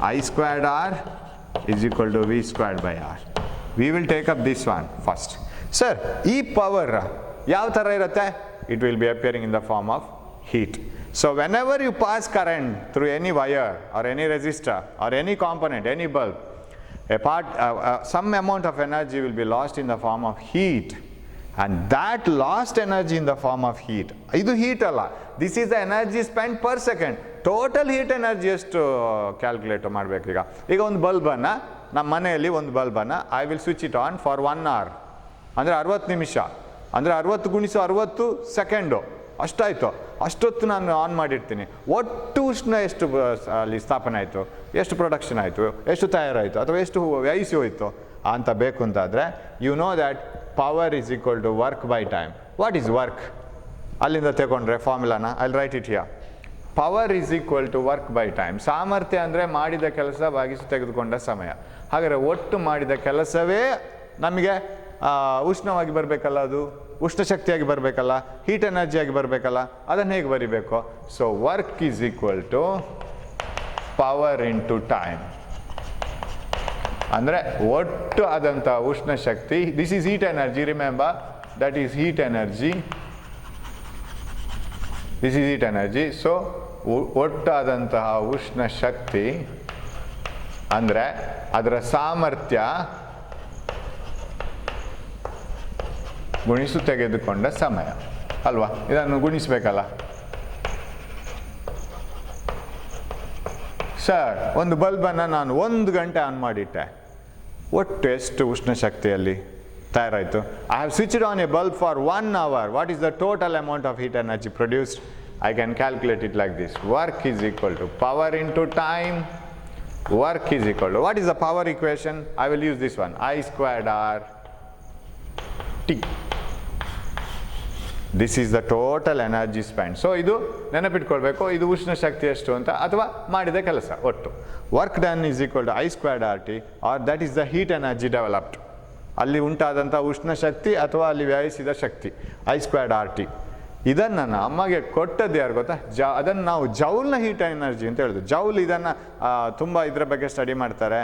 [SPEAKER 1] I squared R is equal to V squared by R. We will take up this one first. Sir, ಈ power ಯಾವ ಥರ ಇರುತ್ತೆ? It will be appearing in the form of heat. So whenever you pass current through any wire or any resistor or any component, any bulb, some amount of energy will be lost in the form of heat. And that lost energy in the form of heat, ಇದು heat ಅಲ್ಲ, this is the energy spent per second. Total heat energy ಎಷ್ಟು calculate ಮಾಡಬೇಕು. ಈಗ ಒಂದು ಬಲ್ಬನ್ನು ನಮ್ಮ ಮನೆಯಲ್ಲಿ ಒಂದು ಬಲ್ಬನ್ನು I will switch it on for 1 hour, ಅಂದರೆ 60 ನಿಮಿಷ, ಅಂದರೆ 60 ಗುಣಿಸು 60 ಸೆಕೆಂಡು, ಅಷ್ಟಾಯಿತು. ಅಷ್ಟೊತ್ತು ನಾನು ಆನ್ ಮಾಡಿರ್ತೀನಿ. ಒಟ್ಟು ಉಷ್ಣ ಎಷ್ಟು ಅಲ್ಲಿ ಸ್ಥಾಪನೆ ಆಯಿತು, ಎಷ್ಟು ಪ್ರೊಡಕ್ಷನ್ ಆಯಿತು, ಎಷ್ಟು ತಯಾರಾಯಿತು, ಅಥವಾ ಎಷ್ಟು ವ್ಯಯಿಸಿ ಹೋಯಿತು ಅಂತ ಬೇಕು ಅಂತಾದರೆ you know that power is equal to work by time. What is work? ಅಲ್ಲಿಂದ ತಗೊಂಡ್ರೆ ಫಾರ್ಮುಲಾನ I write it here. Power is equal to work by time. ಸಾಮರ್ಥ್ಯ ಅಂದರೆ ಮಾಡಿದ ಕೆಲಸ ಭಾಗಿಸಿ ತೆಗೆದುಕೊಂಡ ಸಮಯ. ಹಾಗಾದರೆ ಒಟ್ಟು ಮಾಡಿದ ಕೆಲಸವೇ ನಮಗೆ ಉಷ್ಣವಾಗಿ ಬರಬೇಕಲ್ಲ, ಅದು ಉಷ್ಣ ಶಕ್ತಿಯಾಗಿ ಬರಬೇಕಲ್ಲ, ಹೀಟ್ ಎನರ್ಜಿಯಾಗಿ ಬರಬೇಕಲ್ಲ, ಅದನ್ನು ಹೇಗೆ ಬರಿಬೇಕು? So work is equal to power into time. ಅಂದರೆ ಒಟ್ಟು ಆದಂಥ ಉಷ್ಣ ಶಕ್ತಿ, this is heat energy, remember that is heat energy, this is heat energy. So ಒಟ್ಟಾದಂತಹ ಉಷ್ಣ ಶಕ್ತಿ ಅಂದರೆ ಅದರ ಸಾಮರ್ಥ್ಯ ಗುಣಿಸು ತೆಗೆದುಕೊಂಡ ಸಮಯ ಅಲ್ವಾ? ಇದನ್ನು ಗುಣಿಸಬೇಕಲ್ಲ. ಸರ್ ಒಂದು ಬಲ್ಬನ್ನು ನಾನು 1 ಗಂಟೆ ಆನ್ ಮಾಡಿಟ್ಟೆ, ಒಟ್ಟು ಎಷ್ಟು ಉಷ್ಣ ಶಕ್ತಿಯಲ್ಲಿ ತಯಾರಾಯಿತು? I have switched on a bulb for 1 hour. What is the total amount of heat energy produced? I can calculate it like this. Work is equal to power into time. Work is equal to, what is the power equation? I will use this one, I squared R T. This is the total energy spent. So ಇದು ನೆನಪಿಟ್ಕೊಳ್ಬೇಕು, ಇದು ಉಷ್ಣ ಶಕ್ತಿ ಎಷ್ಟು ಅಂತ, ಅಥವಾ ಮಾಡಿದ ಕೆಲಸ ಒಟ್ಟು. Work done is equal to I squared R T, or that is the heat energy developed. ಅಲ್ಲಿ ಉಂಟಾದಂಥ ಉಷ್ಣ ಶಕ್ತಿ ಅಥವಾ ಅಲ್ಲಿ ವ್ಯಯಿಸಿದ ಶಕ್ತಿ I squared R T. ಇದನ್ನು ನಾನು ಅಮ್ಮಗೆ ಕೊಟ್ಟದ್ದು ಯಾರು ಗೊತ್ತಾ? ಅದನ್ನು ನಾವು ಜೌಲ್ನ ಹೀಟ್ ಎನರ್ಜಿ ಅಂತ ಹೇಳೋದು. ಜೌಲ್ ಇದನ್ನು ತುಂಬ ಇದರ ಬಗ್ಗೆ ಸ್ಟಡಿ ಮಾಡ್ತಾರೆ.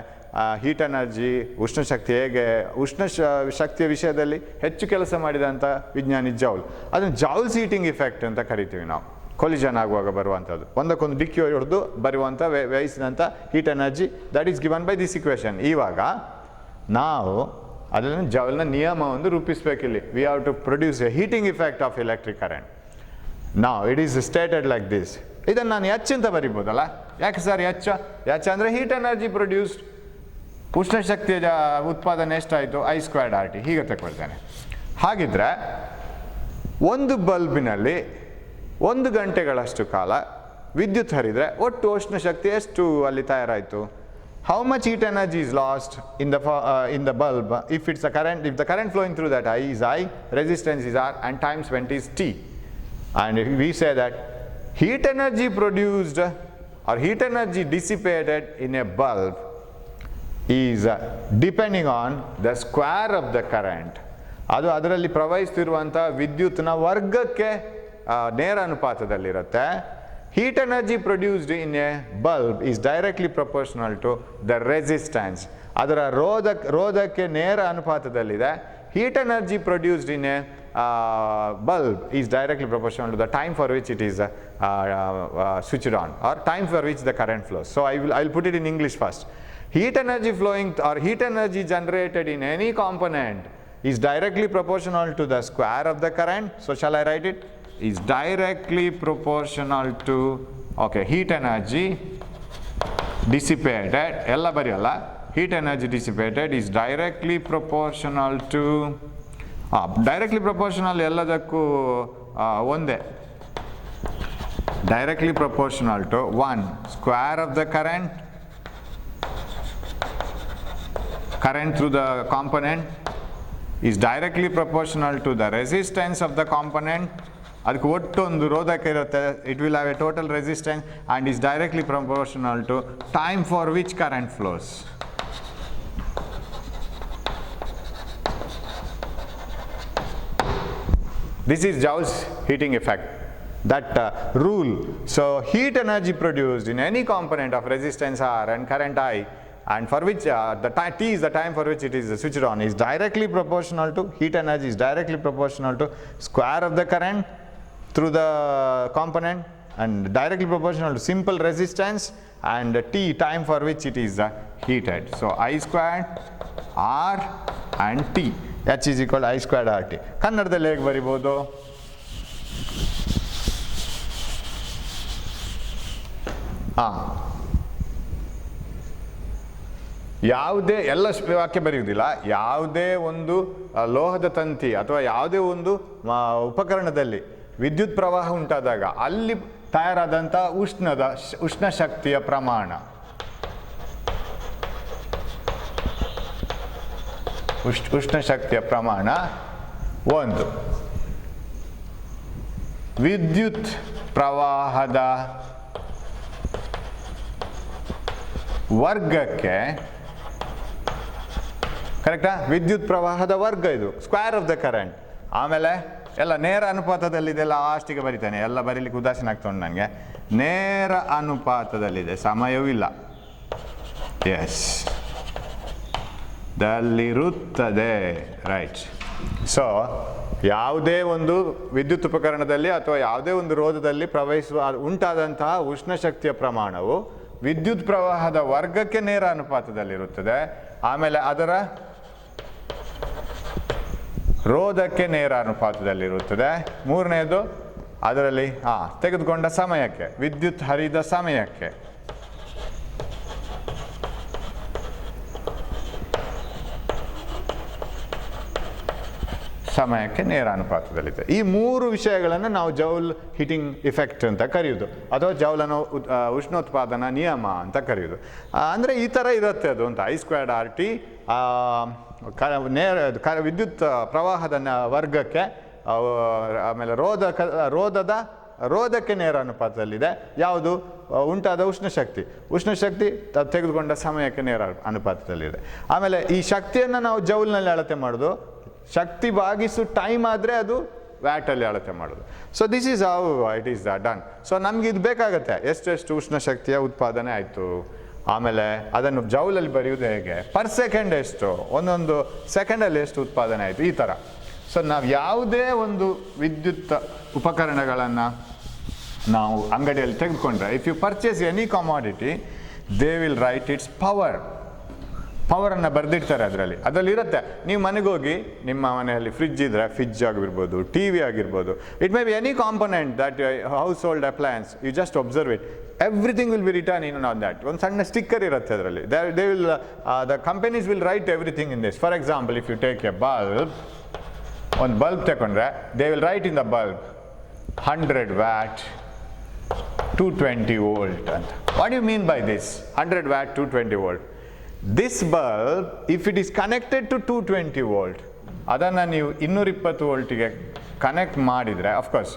[SPEAKER 1] ಹೀಟ್ ಎನರ್ಜಿ, ಉಷ್ಣ ಶಕ್ತಿ, ಹೇಗೆ ಉಷ್ಣ ಶಕ್ತಿಯ ವಿಷಯದಲ್ಲಿ ಹೆಚ್ಚು ಕೆಲಸ ಮಾಡಿದಂಥ ವಿಜ್ಞಾನಿ ಜೌಲ್. ಅದನ್ನು ಜೌಲ್ಸ್ ಹೀಟಿಂಗ್ ಇಫೆಕ್ಟ್ ಅಂತ ಕರಿತೀವಿ ನಾವು. ಕೊಲಿಜನ್ ಆಗುವಾಗ ಬರುವಂಥದ್ದು, ಒಂದಕ್ಕೊಂದು ಡಿಕ್ಕಿ ಹೊಡೆದು ಬರುವಂಥ ವ್ಯಯಿಸಿದಂಥ heat energy, that is given by this equation. ಇವಾಗ ನಾವು ಅದನ್ನು ಜೌಲ್ನ ನಿಯಮ ಒಂದು ರೂಪಿಸಬೇಕಿಲ್ಲಿ. We have to produce a heating effect of electric current. ನಾವು it is stated like this. ಇದನ್ನು ನಾನು ಎಚ್ ಅಂತ ಬರಿಬೋದಲ್ಲ? ಯಾಕೆ ಸರ್ ಎಚ್? ಎಚ್ ಅಂದರೆ ಹೀಟ್ ಎನರ್ಜಿ ಪ್ರೊಡ್ಯೂಸ್ಡ್, ಉಷ್ಣ ಶಕ್ತಿಯ ಉತ್ಪಾದನೆ ಎಷ್ಟಾಯಿತು? I squared R T. ಹೀಗೆ ತಗೊಳ್ತೇನೆ. ಹಾಗಿದ್ರೆ ಒಂದು ಬಲ್ಬಿನಲ್ಲಿ 1 ಗಂಟೆಗಳಷ್ಟು ಕಾಲ ವಿದ್ಯುತ್ ಹರಿದರೆ ಒಟ್ಟು ಉಷ್ಣ ಶಕ್ತಿ ಎಷ್ಟು ಅಲ್ಲಿ ತಯಾರಾಯಿತು? How much heat energy is lost in the bulb if it's a current, if the current flowing through that is I, resistance is R, and time spent is T. And if we say that heat energy produced or heat energy dissipated in a bulb is depending on the square of the current. ಅದು ಅದರಲ್ಲಿ ಪ್ರವಹಿಸುತ್ತಿರುವಂಥ ವಿದ್ಯುತ್ನ ವರ್ಗಕ್ಕೆ ನೇರ ಅನುಪಾತದಲ್ಲಿರುತ್ತೆ. Heat energy produced in a bulb is directly proportional to the resistance. ಅದರ ರೋಧಕ್ಕೆ ನೇರ ಅನುಪಾತದಲ್ಲಿದೆ. Heat energy produced in a bulb is directly proportional to the time for which it is switched on, or time for which the current flows. So I will put it in English first. Heat energy flowing or heat energy generated in any component is directly proportional to the square of the current. So shall I write it? Is directly proportional to, okay, heat energy dissipated, ella bariyalla, heat energy dissipated is directly proportional to, directly proportional ಎಲ್ಲದಕ್ಕೂ ಒಂದೇ, directly proportional to 1 square of the current through the component is directly proportional to the resistance of the component. ಅದಕ್ಕೆ ಒಟ್ಟೊಂದು ರೋಧಕ ಇರುತ್ತೆ, it will have a total resistance and is directly proportional to time for which current flows. This is Joule's heating effect, that rule. So heat energy produced in any component of resistance R and current I, and for which the T is the time for which it is switched on, is directly proportional to, heat energy is directly proportional to square of the current through the component, and directly proportional to simple resistance, and T, time for which it is heated. So I squared R and T, H is equal to I squared R T. ಕನ್ನಡದಲ್ಲಿ ಹೇಗೆ ಬರಿಬೋದು? ಯಾವುದೇ ಎಲ್ಲ ವಾಕ್ಯ ಬರೆಯುವುದಿಲ್ಲ. ಯಾವುದೇ ಒಂದು ಲೋಹದ ತಂತಿ ಅಥವಾ ಯಾವುದೇ ಒಂದು ಉಪಕರಣದಲ್ಲಿ ವಿದ್ಯುತ್ ಪ್ರವಾಹ ಉಂಟಾದಾಗ ಅಲ್ಲಿ ತಯಾರಾದಂಥ ಉಷ್ಣ ಶಕ್ತಿಯ ಪ್ರಮಾಣ, ಉಷ್ಣ ಶಕ್ತಿಯ ಪ್ರಮಾಣ ಒಂದು, ವಿದ್ಯುತ್ ಪ್ರವಾಹದ ವರ್ಗಕ್ಕೆ, ಕರೆಕ್ಟಾ? ವಿದ್ಯುತ್ ಪ್ರವಾಹದ ವರ್ಗ ಇದು, ಸ್ಕ್ವೇರ್ ಆಫ್ ದ ಕರೆಂಟ್. ಆಮೇಲೆ ಎಲ್ಲ ನೇರ ಅನುಪಾತದಲ್ಲಿದೆ, ಲಾಸ್ಟಿಗೆ ಬರಿತಾನೆ, ಎಲ್ಲ ಬರೀಲಿಕ್ಕೆ ಉದಾಸೀನ ಆಗ್ತೊಂಡು ನನಗೆ. ನೇರ ಅನುಪಾತದಲ್ಲಿದೆ, ಸಮಯವಿಲ್ಲ, ಎಸ್ ದಲ್ಲಿರುತ್ತದೆ, ರೈಟ್. ಸೊ ಯಾವುದೇ ಒಂದು ವಿದ್ಯುತ್ ಉಪಕರಣದಲ್ಲಿ ಅಥವಾ ಯಾವುದೇ ಒಂದು ರೋಧದಲ್ಲಿ ಪ್ರವಹಿಸುವ ಉಂಟಾದಂತಹ ಉಷ್ಣ ಶಕ್ತಿಯ ಪ್ರಮಾಣವು ವಿದ್ಯುತ್ ಪ್ರವಾಹದ ವರ್ಗಕ್ಕೆ ನೇರ ಅನುಪಾತದಲ್ಲಿರುತ್ತದೆ. ಆಮೇಲೆ ಅದರ ರೋಧಕ್ಕೆ ನೇರ ಅನುಪಾತದಲ್ಲಿರುತ್ತದೆ. ಮೂರನೇದು ಅದರಲ್ಲಿ ತೆಗೆದುಕೊಂಡ ಸಮಯಕ್ಕೆ, ವಿದ್ಯುತ್ ಹರಿದ ಸಮಯಕ್ಕೆ ಸಮಯಕ್ಕೆ ನೇರ ಅನುಪಾತದಲ್ಲಿದೆ. ಈ ಮೂರು ವಿಷಯಗಳನ್ನು ನಾವು ಜೌಲ್ ಹೀಟಿಂಗ್ ಇಫೆಕ್ಟ್ ಅಂತ ಕರೆಯೋದು, ಅಥವಾ ಜೌಲನ ಉಷ್ಣೋತ್ಪಾದನಾ ನಿಯಮ ಅಂತ ಕರೆಯೋದು. ಅಂದರೆ ಈ ಥರ ಇರುತ್ತೆ ಅದು ಅಂತ. I²RT ವಿದ್ಯುತ್ ಪ್ರವಾಹದ ವರ್ಗಕ್ಕೆ, ಆಮೇಲೆ ರೋಧಕ್ಕೆ ನೇರ ಅನುಪಾತದಲ್ಲಿದೆ. ಯಾವುದು? ಉಂಟಾದ ಉಷ್ಣಶಕ್ತಿ ತೆಗೆದುಕೊಂಡ ಸಮಯಕ್ಕೆ ನೇರ ಅನುಪಾತದಲ್ಲಿದೆ. ಆಮೇಲೆ ಈ ಶಕ್ತಿಯನ್ನು ನಾವು ಜೌಲ್ನಲ್ಲಿ ಅಳತೆ ಮಾಡೋದು, ಶಕ್ತಿ ಭಾಗಿಸು ಟೈಮ್ ಆದರೆ ಅದು ವ್ಯಾಟಲ್ಲಿ ಅಳತೆ ಮಾಡೋದು. So this is how it is done. So ನಮ್ಗೆ ಇದು ಬೇಕಾಗುತ್ತೆ, ಎಷ್ಟೆಷ್ಟು ಉಷ್ಣಶಕ್ತಿಯ ಉತ್ಪಾದನೆ ಆಯಿತು, ಆಮೇಲೆ ಅದನ್ನು ಜೌಲಲ್ಲಿ ಬರೆಯುವುದು ಹೇಗೆ, ಪರ್ ಸೆಕೆಂಡ್ ಎಷ್ಟು, ಒಂದೊಂದು ಸೆಕೆಂಡಲ್ಲಿ ಎಷ್ಟು ಉತ್ಪಾದನೆ ಆಯಿತು, ಈ ಥರ. ಸೊ ನಾವು ಯಾವುದೇ ಒಂದು ವಿದ್ಯುತ್ ಉಪಕರಣಗಳನ್ನು ನಾವು ಅಂಗಡಿಯಲ್ಲಿ ತೆಗೆದುಕೊಂಡ್ರೆ, if you purchase any commodity, they will write its ಪವರನ್ನು ಬರೆದಿರ್ತಾರೆ ಅದರಲ್ಲಿ ಇರುತ್ತೆ. ನೀವು ಮನೆಗೋಗಿ, ನಿಮ್ಮ ಮನೆಯಲ್ಲಿ ಫ್ರಿಡ್ಜ್ ಇದ್ದರೆ ಫ್ರಿಡ್ಜ್ ಆಗಿರ್ಬೋದು, ಟಿ ವಿ ಆಗಿರ್ಬೋದು, it may be any component that household appliances, you just observe it, everything will be return in on that. ಒಂದು ಸಣ್ಣ ಸ್ಟಿಕ್ಕರ್ ಇರುತ್ತೆ ಅದರಲ್ಲಿ. They will the companies will write everything in this. For example, if you take a bulb, ಒಂದು bulb ತಗೊಂಡ್ರೆ they will write in the bulb 100 watt 220 volt ಅಂತ. What you mean by this 100 watt 220 volt? This bulb if it is connected to 220 volt, ಅದನ್ನು ನೀವು 220 ವೋಲ್ಟಿಗೆ connect ಮಾಡಿದರೆ, of course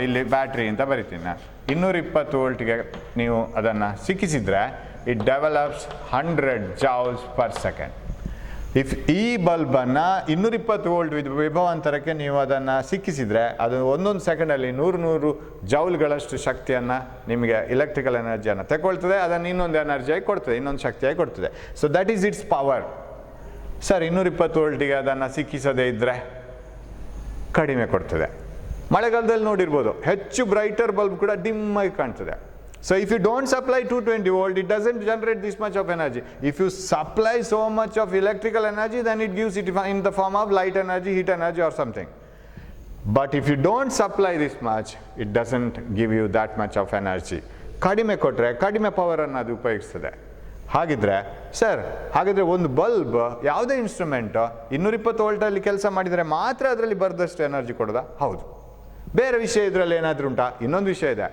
[SPEAKER 1] ಇಲ್ಲಿ battery ಅಂತ ಬರಿತೀನಿ ನಾನು, 220 ವೋಲ್ಟಿಗೆ ನೀವು ಅದನ್ನು ಸಿಕ್ಕಿಸಿದರೆ it develops 100 joules per second. If ಈ ಬಲ್ಬನ್ನು 220 ವೋಲ್ಟ್ ವಿಭವಾಂತರಕ್ಕೆ ನೀವು ಅದನ್ನು ಸಿಕ್ಕಿಸಿದರೆ, ಅದು ಒಂದೊಂದು ಸೆಕೆಂಡಲ್ಲಿ 100 ಜೌಲ್ಗಳಷ್ಟು ಶಕ್ತಿಯನ್ನು, ನಿಮಗೆ ಎಲೆಕ್ಟ್ರಿಕಲ್ ಎನರ್ಜಿಯನ್ನು ತಗೊಳ್ತದೆ, ಅದನ್ನು ಇನ್ನೊಂದು ಎನರ್ಜಿಯಾಗಿ ಕೊಡ್ತದೆ, ಇನ್ನೊಂದು ಶಕ್ತಿಯಾಗಿ ಕೊಡ್ತದೆ. So that is it's power. Sir, 220 ವೋಲ್ಟಿಗೆ ಅದನ್ನು ಸಿಕ್ಕಿಸದೇ ಇದ್ದರೆ ಕಡಿಮೆ ಕೊಡ್ತದೆ. ಮಳೆಗಾಲದಲ್ಲಿ ನೋಡಿರ್ಬೋದು, ಹೆಚ್ಚು ಬ್ರೈಟರ್ ಬಲ್ಬ್ ಕೂಡ ಡಿಮ್ ಆಗಿ ಕಾಣ್ತದೆ. So if you don't supply 220 volt, it doesn't generate this much of energy. If you supply so much of electrical energy, then it gives it in the form of light energy, heat energy or something. But if you don't supply this much, it doesn't give you that much of energy. ಕಡಿಮೆ ಕೊಟ್ಟರೆ ಕಡಿಮೆ ಪವರನ್ನು ಅದು ಉಪಯೋಗಿಸ್ತದೆ. ಹಾಗಿದ್ರೆ ಒಂದು bulb, ಯಾವುದೇ instrument 220 ವೋಲ್ಟಲ್ಲಿ ಕೆಲಸ ಮಾಡಿದರೆ ಮಾತ್ರ ಅದರಲ್ಲಿ ಬರೆದಷ್ಟು ಎನರ್ಜಿ ಕೊಡೋದಾ? ಹೌದು. ಬೇರೆ ವಿಷಯ ಇದರಲ್ಲಿ ಏನಾದರೂ ಉಂಟಾ? ಇನ್ನೊಂದು ವಿಷಯ ಇದೆ.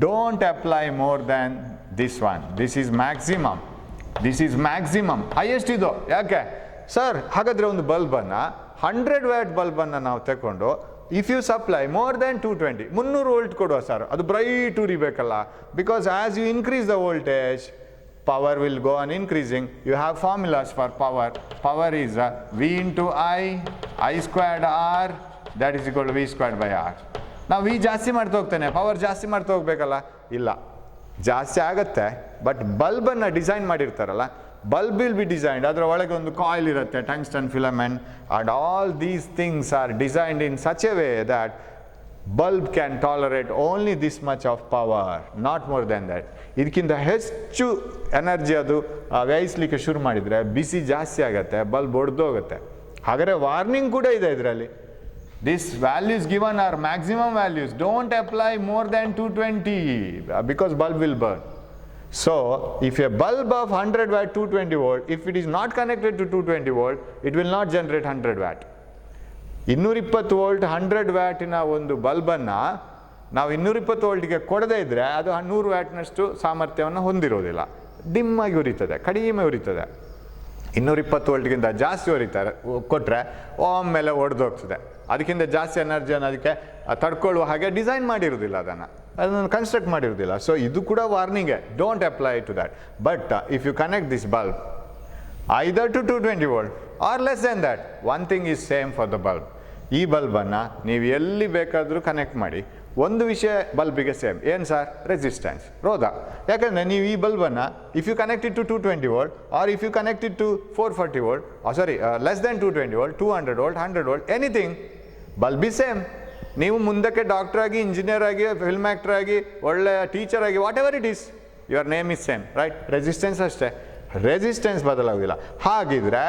[SPEAKER 1] Don't apply more than this one. This is maximum. Highest ಇದು. ಯಾಕೆ ಸರ್? ಹಾಗಾದರೆ ಒಂದು ಬಲ್ಬನ್ನು 100 ವ್ಯಾಟ್ ಬಲ್ಬನ್ನು ನಾವು ತಗೊಂಡು, if you supply more than 220, 300 volt ಕೊಡುವ ಸರ್, ಅದು ಬ್ರೈಟ್ ಉರಿಬೇಕಲ್ಲ. Because as you increase the voltage, power will go on increasing. You have formulas for power. Power is V into I squared R, that is equal to V squared by R. ನಾವು V ಜಾಸ್ತಿ ಮಾಡ್ತಾ ಹೋಗ್ತೇನೆ, power ಜಾಸ್ತಿ ಮಾಡ್ತಾ ಹೋಗ್ಬೇಕಲ್ಲ? ಇಲ್ಲ, ಜಾಸ್ತಿ ಆಗುತ್ತೆ. ಬಟ್ ಬಲ್ಬನ್ನು ಡಿಸೈನ್ ಮಾಡಿರ್ತಾರಲ್ಲ, ಬಲ್ಬ್ ವಿಲ್ ಬಿ ಡಿಸೈನ್ಡ್, ಅದರ ಒಳಗೆ ಒಂದು ಕಾಯಿಲ್ ಇರುತ್ತೆ, tungsten filament, and all these things R designed in such A way that bulb can tolerate only this much of power, not more than that. ಇದಕ್ಕಿಂತ ಹೆಚ್ಚು energy ಅದು ವ್ಯಯಿಸಲಿಕ್ಕೆ ಶುರು ಮಾಡಿದರೆ ಬಿಸಿ ಜಾಸ್ತಿ ಆಗುತ್ತೆ, ಬಲ್ಬ್ ಒಡೆದೋಗುತ್ತೆ. ಹಾಗಾದರೆ ವಾರ್ನಿಂಗ್ ಕೂಡ ಇದೆ ಇದರಲ್ಲಿ. These values given are maximum values. Don't apply more than 220 because bulb will burn. So if a bulb of 100 watt 220 volt, if it is not connected to 220 volt, it will not generate 100 watt. 220 volt 100 ವ್ಯಾಟಿನ ಒಂದು ಬಲ್ಬನ್ನು ನಾವು 220 ವೋಲ್ಟಿಗೆ ಕೊಡದೇ ಇದ್ದರೆ ಅದು 100 ವ್ಯಾಟ್ನಷ್ಟು ಸಾಮರ್ಥ್ಯವನ್ನು ಹೊಂದಿರೋದಿಲ್ಲ, ಡಿಮ್ಮಾಗಿ ಉರಿತದೆ, ಕಡಿಮೆ ಉರಿತದೆ. 220 ವೋಲ್ಟ್ಗಿಂತ ಜಾಸ್ತಿ ಕೊಟ್ಟರೆ ಒಮ್ಮೆಲೆ ಒಡೆದೋಗ್ತದೆ. ಅದಕ್ಕಿಂತ ಜಾಸ್ತಿ ಎನರ್ಜಿಯನ್ನು ಅದಕ್ಕೆ ತಡ್ಕೊಳ್ಳುವ ಹಾಗೆ ಡಿಸೈನ್ ಮಾಡಿರೋದಿಲ್ಲ, ಅದನ್ನು ಕನ್ಸ್ಟ್ರಕ್ಟ್ ಮಾಡಿರೋದಿಲ್ಲ. ಸೊ ಇದು ಕೂಡ ವಾರ್ನಿಂಗೇ, don't apply to that. But if you connect this bulb either to 220 volt or less than that, one thing is same for the bulb. ಈ ಬಲ್ಬನ್ನು ನೀವು ಎಲ್ಲಿ ಬೇಕಾದರೂ ಕನೆಕ್ಟ್ ಮಾಡಿ, ಒಂದು ವಿಷಯ ಬಲ್ಬಿಗೆ ಸೇಮ್. ಏನು ಸರ್? ರೆಸಿಸ್ಟೆನ್ಸ್, ರೋಧ. ಯಾಕಂದರೆ ನೀವು ಈ ಬಲ್ಬನ್ನು if you connected to 220 volt or if you connected to 440 volt, less than 220 volt, 200 volt, 100 volt, anything, bulb B same. ನೀವು ಮುಂದಕ್ಕೆ ಡಾಕ್ಟರ್ ಆಗಿ, ಇಂಜಿನಿಯರ್ ಆಗಿ, ಫಿಲ್ಮ್ ಆ್ಯಕ್ಟರ್ ಆಗಿ, ಒಳ್ಳೆಯ ಟೀಚರ್ ಆಗಿ, what ever it is, your name is same, right? Resistance ಅಷ್ಟೇ, resistance ಬದಲಾಗೋದಿಲ್ಲ. ಹಾಗಿದ್ರೆ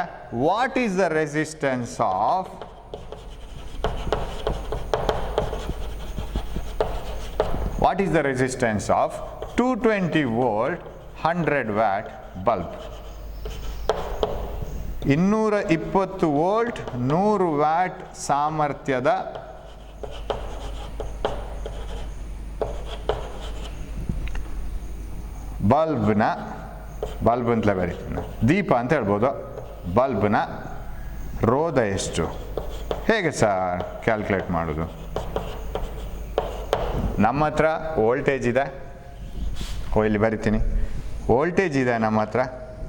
[SPEAKER 1] what is the resistance of what is the resistance of 220 volt 100 watt bulb? 220 volt 100 watt ಸಾಮರ್ಥ್ಯದ ಬಲ್ಬ್ನ, bulb ಅಂತಲೇ ಬರೀತೀನಿ, ದೀಪ ಅಂತ ಹೇಳ್ಬೋದು, ಬಲ್ಬ್ನ ರೋಧ ಎಷ್ಟು? ಹೇಗೆ ಸರ್ ಕ್ಯಾಲ್ಕುಲೇಟ್ ಮಾಡೋದು? ನಮ್ಮ ಹತ್ರ ವೋಲ್ಟೇಜ್ ಇದೆ, ಇಲ್ಲಿ ಬರಿತೀನಿ, ವೋಲ್ಟೇಜ್ ಇದೆ ನಮ್ಮ ಹತ್ರ,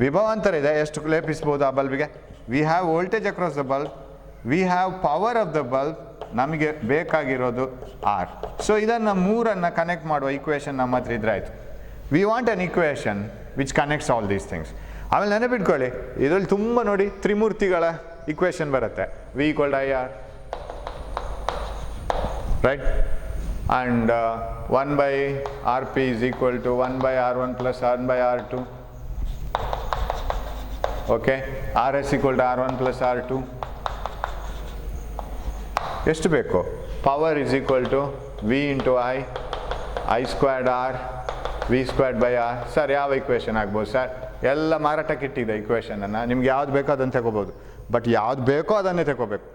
[SPEAKER 1] ವಿಭವಾಂತರ ಇದೆ, ಎಷ್ಟು ಲೇಪಿಸ್ಬೋದು ಆ ಬಲ್ಬಿಗೆ? We have voltage across the bulb, we have power of the bulb, ನಮಗೆ ಬೇಕಾಗಿರೋದು ಆರ್. ಸೊ ಇದನ್ನು ಮೂರನ್ನು ಕನೆಕ್ಟ್ ಮಾಡುವ ಇಕ್ವೇಷನ್ ನಮ್ಮ ಹತ್ರ ಇದ್ರೆ ಆಯಿತು. We want an equation which connects all these things. ಆಮೇಲೆ ನೆನಪಿಟ್ಕೊಳ್ಳಿ, ಇದರಲ್ಲಿ ತುಂಬ ನೋಡಿ ತ್ರಿಮೂರ್ತಿಗಳ ಇಕ್ವೇಷನ್ ಬರುತ್ತೆ. V equal I R, right, and 1 by RP is equal to 1 by R1 plus 1 by R2. Okay, RS equal to R1 plus R2. ಎಷ್ಟು ಬೇಕು? Power is equal to V into I squared R, V squared by R. Sir ಯಾವ equation ಆಗ್ಬೋದು sir? ಎಲ್ಲ ಮಾರಾಟಕ್ಕೆ ಇಟ್ಟಿದೆ ಇಕ್ವೇಷನನ್ನು, ನಿಮ್ಗೆ ಯಾವ್ದು ಬೇಕೋ ಅದನ್ನು ತಗೋಬೋದು, ಬಟ್ ಯಾವ್ದು ಬೇಕೋ ಅದನ್ನೇ ತಗೋಬೇಕು.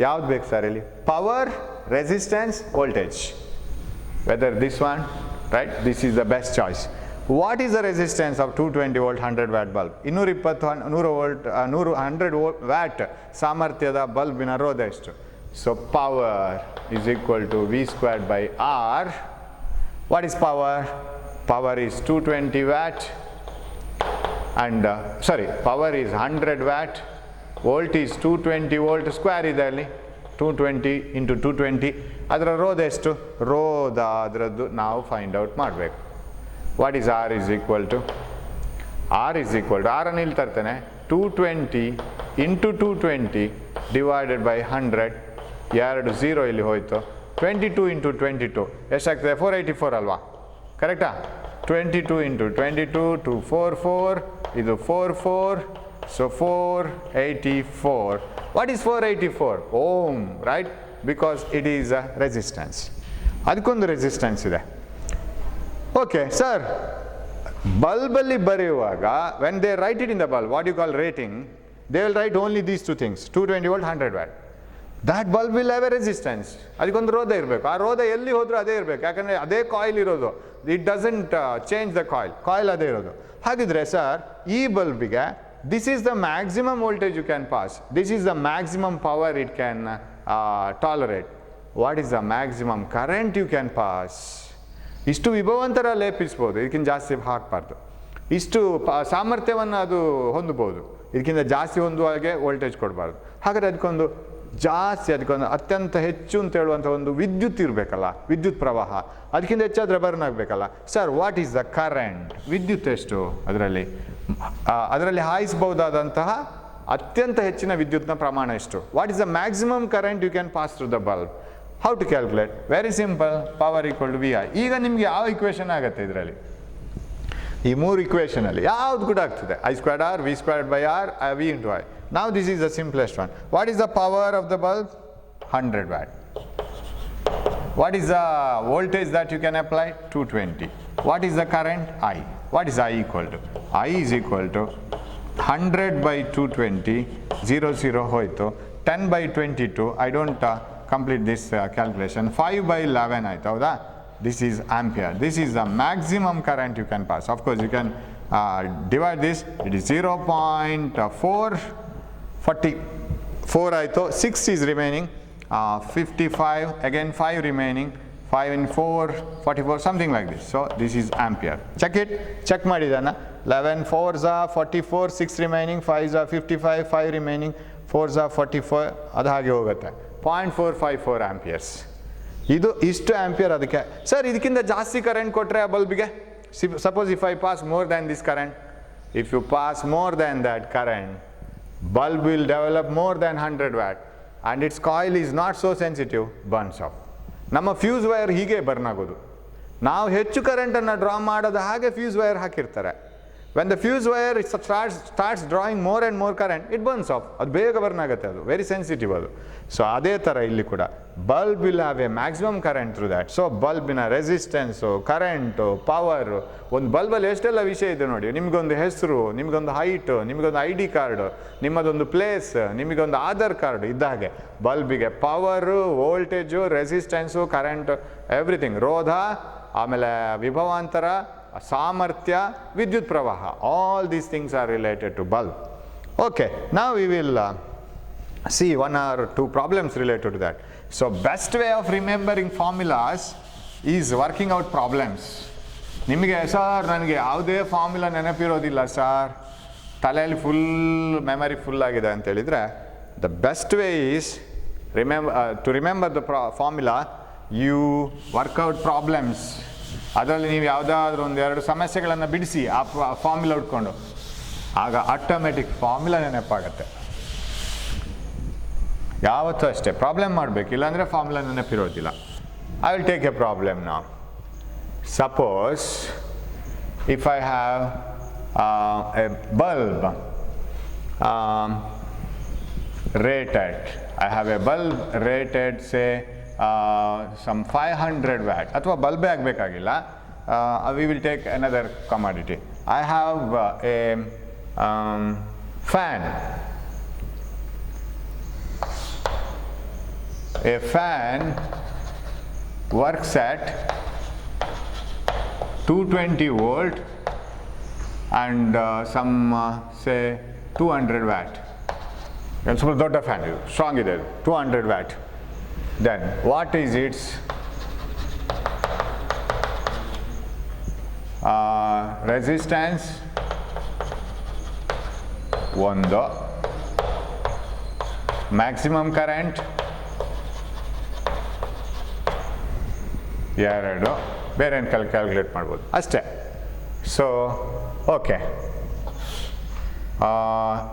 [SPEAKER 1] ಯಾವ್ದು ಬೇಕು ಸರ್ ಇಲ್ಲಿ? Power, resistance, voltage. Weather this one, right, this is the best choice. What is the resistance of 220 volt 100 watt bulb? 220 volt 100 watt ಸಾಮರ್ಥ್ಯದ ಬಲ್ಬಿನ ರೋಧ ಎಷ್ಟು? So power is equal to V squared by R. What is power? Power is 220 watt and power is 100 watt. Volt is 220 volt square ಇದೆ ಅಲ್ಲಿ, 220 into 220. ಅದರ ರೋಧ ಎಷ್ಟು? ರೋಧ ಅದರದ್ದು ನಾವು find out ಮಾಡಬೇಕು. What is R is equal to? R is equal to, R ಅನ್ನು ಇಲ್ಲಿ ತರ್ತೇನೆ, 220 into 220 divided by 100. 2 0 ಇಲ್ಲಿ ಹೋಯಿತು. 22 into 22 ಎಷ್ಟಾಗ್ತದೆ? 484 ಅಲ್ವಾ? ಕರೆಕ್ಟಾ? 22 into 22 244, ಇದು 44, so 484. What is 484? Ohm, right? Because it is a resistance. ಅದಕ್ಕೊಂದು ರೆಸಿಸ್ಟೆನ್ಸ್ ಇದೆ. ಓಕೆ ಸರ್, ಬಲ್ಬಲ್ಲಿ ಬರೆಯುವಾಗ when they write it in the bulb, what you call rating, they will write only these two things, 220 volt 100 watt. That bulb will have a resistance. ಅದಕ್ಕೊಂದು ರೋಧ ಇರಬೇಕು. ಆ ರೋಧ ಎಲ್ಲಿ ಹೋದರೂ ಅದೇ ಇರಬೇಕು, ಯಾಕಂದರೆ ಅದೇ ಕಾಯಿಲ್ ಇರೋದು. It doesn't change the coil ಅದೇ ಇರೋದು. ಹಾಗಿದ್ರೆ ಸರ್, ಈ ಬಲ್ಬಿಗೆ this is the maximum voltage you can pass, this is the maximum power it can tolerate. What is the maximum current you can pass? ಇಷ್ಟು ವಿಭವಾಂತರ ಲೇಪಿಸ್ಬೋದು, ಇದಕ್ಕಿಂತ ಜಾಸ್ತಿ ಹಾಕಬಾರ್ದು. ಇಷ್ಟು ಸಾಮರ್ಥ್ಯವನ್ನು ಅದು ಹೊಂದಬಹುದು, ಇದಕ್ಕಿಂತ ಜಾಸ್ತಿ ಹೊಂದುವಾಗೆ ವೋಲ್ಟೇಜ್ ಕೊಡಬಾರ್ದು. ಹಾಗಾದರೆ ಅದಕ್ಕೊಂದು ಜಾಸ್ತಿ, ಅದಕ್ಕೊಂದು ಅತ್ಯಂತ ಹೆಚ್ಚು ಅಂತ ಹೇಳುವಂಥ ಒಂದು ವಿದ್ಯುತ್ ಇರಬೇಕಲ್ಲ, ವಿದ್ಯುತ್ ಪ್ರವಾಹ, ಅದಕ್ಕಿಂತ ಹೆಚ್ಚಾದರೆ ಬರ್ನ್ ಆಗಬೇಕಲ್ಲ. Sir, what is the current? ವಿದ್ಯುತ್ ಎಷ್ಟು ಅದರಲ್ಲಿ ಹಾಯಿಸಬಹುದಾದಂತಹ ಅತ್ಯಂತ ಹೆಚ್ಚಿನ ವಿದ್ಯುತ್ನ ಪ್ರಮಾಣ ಎಷ್ಟು? What is the maximum current you can pass through the bulb? How to calculate? Very simple, power equal to V I. ಈಗ ನಿಮಗೆ ಯಾವ ಇಕ್ವೇಷನ್ ಆಗುತ್ತೆ ಇದರಲ್ಲಿ? ಈ ಮೂರು ಇಕ್ವೇಷನಲ್ಲಿ ಯಾವ್ದು ಕೂಡ ಆಗ್ತದೆ. I squared R, V squared by R, V into I. Now this is the simplest one. What is the power of the bulb? 100 watt. What is the voltage that you can apply? 220. What is the current? I. What is I equal to? I is equal to 100 by 220, 0 0 ಹೋಯಿತು, 10 by 22, I don't complete this calculation, 5 by 11 ಆಯಿತು, ಹೌದಾ? This is ampere. This is the maximum current you can pass. Of course, you can divide this. It is 0.444 ಆಯಿತು, 6 is remaining, 55, again 5 remaining, 5 in 4, 44, something like this. So, this is ampere. Check it. Check ಮಾಡಿದಾನ. 11 4s are 44, 6 remaining, 5s are 55, 5 remaining, 4s are 44, ಅದು ಹಾಗೆ ಹೋಗುತ್ತೆ. 0.454 amperes. ಇದು ಇಷ್ಟು ampere. ಅದಕ್ಕೆ sir, ಇದಕ್ಕಿಂತ ಜಾಸ್ತಿ current ಕೊಟ್ಟರೆ ಆ ಬಲ್ಬಿಗೆ, suppose if I pass more than this current, if you pass more than that current, bulb will develop more than 100 watt and its coil is not so sensitive, burns off. ನಮ್ಮ fuse wire ಹೀಗೆ burn ಆಗೋದು. ನಾವು ಹೆಚ್ಚು ಕರೆಂಟನ್ನು draw ಮಾಡೋದು ಹಾಗೆ fuse wire ಹಾಕಿರ್ತಾರೆ. When the fuse wire starts drawing more and more current it burns of. ಅದು ಬೇಗ ಬರ್ನ್ ಆಗುತ್ತೆ, ಅದು ವೆರಿ ಸೆನ್ಸಿಟಿವ್ ಅದು. ಸೊ ಅದೇ ಥರ ಇಲ್ಲಿ ಕೂಡ bulb will have a maximum current through that. So ಬಲ್ಬಿನ ರೆಸಿಸ್ಟೆನ್ಸು, ಕರೆಂಟು, ಪವರು, ಒಂದು ಬಲ್ಬಲ್ಲಿ ಎಷ್ಟೆಲ್ಲ ವಿಷಯ ಇದೆ ನೋಡಿ. ನಿಮಗೊಂದು ಹೆಸರು, ನಿಮಗೊಂದು ಹೈಟು, ನಿಮಗೊಂದು ID ಕಾರ್ಡು, ನಿಮ್ಮದೊಂದು ಪ್ಲೇಸ್, ನಿಮಗೊಂದು ಆಧಾರ್ ಕಾರ್ಡ್ ಇದ್ದ ಹಾಗೆ ಬಲ್ಬಿಗೆ power, voltage, resistance, current, everything, ರೋಧ, ಆಮೇಲೆ ವಿಭವಾಂತರ, ಸಾಮರ್ಥ್ಯ, ವಿದ್ಯುತ್ ಪ್ರವಾಹ, all these things are related to bulb. Okay, ನಾವು we will see one or two problems related to that. So best way of remembering formulas is working out problems. ನಿಮಗೆ sir ನನಗೆ ಯಾವುದೇ ಫಾರ್ಮುಲಾ ನೆನಪಿರೋದಿಲ್ಲ ಸರ್, ತಲೆಯಲ್ಲಿ full memory full ಆಗಿದೆ ಅಂತ ಹೇಳಿದರೆ, the best way is to remember the formula, you work out problems. ಅದರಲ್ಲಿ ನೀವು ಯಾವುದಾದ್ರೂ ಒಂದೆರಡು ಸಮಸ್ಯೆಗಳನ್ನು ಬಿಡಿಸಿ ಆ ಫಾರ್ಮುಲಾ ಉಟ್ಕೊಂಡು, ಆಗ ಆಟೋಮೆಟಿಕ್ ಫಾರ್ಮುಲಾ ನೆನಪಾಗತ್ತೆ. ಯಾವತ್ತೂ ಅಷ್ಟೇ ಪ್ರಾಬ್ಲಮ್ ಮಾಡಬೇಕು, ಇಲ್ಲಾಂದರೆ ಫಾರ್ಮುಲಾ ನೆನಪಿರೋದಿಲ್ಲ. I will take a problem ನಾವು. Suppose if I have a bulb rated, I have a bulb rated say some 500 watt, ಅಥವಾ ಬಲ್ಬೇ ಆಗಬೇಕಾಗಿಲ್ಲ, we will take another commodity. I have a fan. A fan works at 220 volt and some say 200 watt. ಸ್ವಲ್ಪ ದೊಡ್ಡ fan ಇದು, strong ಇದೆ, 200 watt. Then what is its resistance? ಒಂದು. Maximum current? ಎರಡು. ಬೇರೆ ಏನು calculate ಮಾಡ್ಬೋದು ಅಷ್ಟೇ. ಸೊ ಓಕೆ,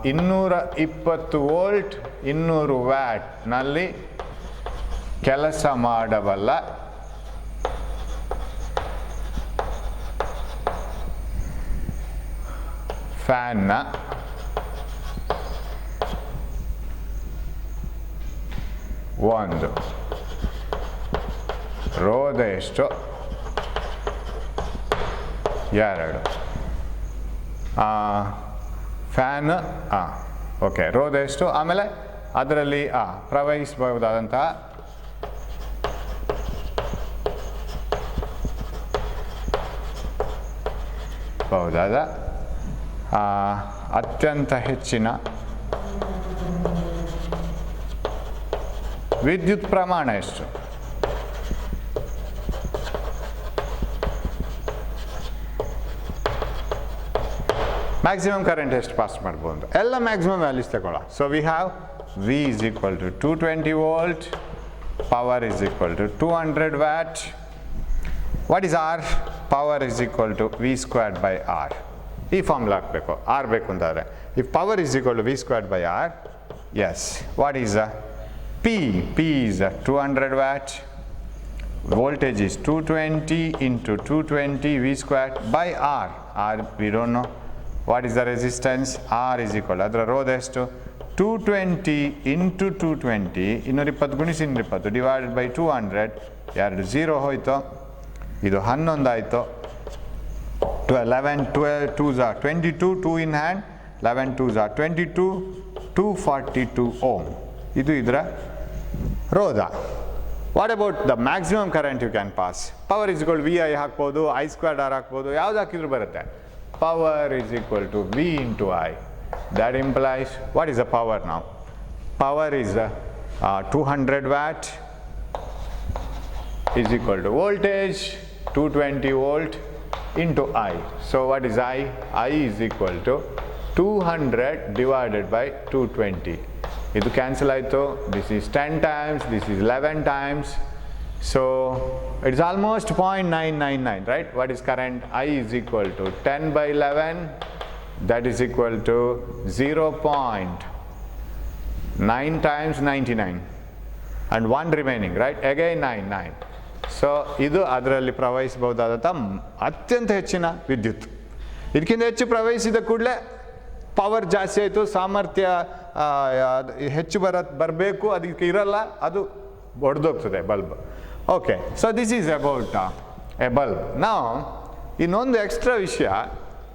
[SPEAKER 1] 220 ವೋಲ್ಟ್ 200 ವ್ಯಾಟ್ನಲ್ಲಿ ಕೆಲಸ ಮಾಡಬಲ್ಲ ಫ್ಯಾನ್ನ ಒಂದು ರೋಧ ಎಷ್ಟು? ಎರಡು. ಫ್ಯಾನ್ ಓಕೆ, ರೋಧ ಎಷ್ಟು? ಆಮೇಲೆ ಅದರಲ್ಲಿ ಪ್ರವಹಿಸಬಹುದಾದಂತಹ ಅತ್ಯಂತ ಹೆಚ್ಚಿನ ವಿದ್ಯುತ್ ಪ್ರಮಾಣ ಎಷ್ಟು? ಮ್ಯಾಕ್ಸಿಮಮ್ ಕರೆಂಟ್ ಎಷ್ಟು ಪಾಸ್ ಮಾಡ್ಬೋದು? ಎಲ್ಲ ಮ್ಯಾಕ್ಸಿಮಮ್ ವ್ಯಾಲ್ಯೂಸ್ ತಗೊಳ್ಳ. So we have V is equal to 220 volt, power is equal to 200 watt. What is R? Power is equal to V squared by R. ಈ ಫಾರ್ಮುಲಾ ಹಾಕಬೇಕು, R ಬೇಕು ಅಂತಾದರೆ. If power is equal to V squared by R, yes. What is P? P is 200 watt. Voltage is 220 into 220 V squared by R. R we don't know. What is the resistance? R is equal, ಅದರ ರೋಧ ಎಷ್ಟು? 220 into 220, 220 ಗುಣಿಸಿ 220 divided by 200. ಎರಡು 0 ಹೋಯ್ತು, ಇದು 11 ಆಯಿತು. 11 12 2s are 22, 2 in hand, 11 2s are 22, 242 ohm. ಇದು ಇದರ ರೋಧ. What about the maximum current you can pass? Power is equal VI ಹಾಕ್ಬೋದು, I squared R ಹಾಕ್ಬೋದು, ಯಾವ್ದು ಹಾಕಿದ್ರು ಬರುತ್ತೆ. Power is equal to V into I. That implies, what is the power now? Power is 200 watt is equal to voltage 220 volt into I. So what is I? I is equal to 200 divided by 220. Idu cancel aito. This is 10 times, this is 11 times. So it is almost 0.999, right? What is current? I is equal to 10 by 11, that is equal to 0.9 times 99 and 1 remaining, right? Again 9. So ಇದು ಅದರಲ್ಲಿ ಪ್ರವಹಿಸಬಹುದಾದಂಥ ಅತ್ಯಂತ ಹೆಚ್ಚಿನ ವಿದ್ಯುತ್. ಇದಕ್ಕಿಂತ ಹೆಚ್ಚು ಪ್ರವಹಿಸಿದ ಕೂಡಲೇ power ಜಾಸ್ತಿ ಆಯಿತು, ಸಾಮರ್ಥ್ಯ ಹೆಚ್ಚು ಬರಬೇಕು, ಅದಕ್ಕೆ ಇರಲ್ಲ, ಅದು ಒಡೆದೋಗ್ತದೆ bulb. Okay, so this is about a bulb. ನಾವು ಇನ್ನೊಂದು ಎಕ್ಸ್ಟ್ರಾ ವಿಷಯ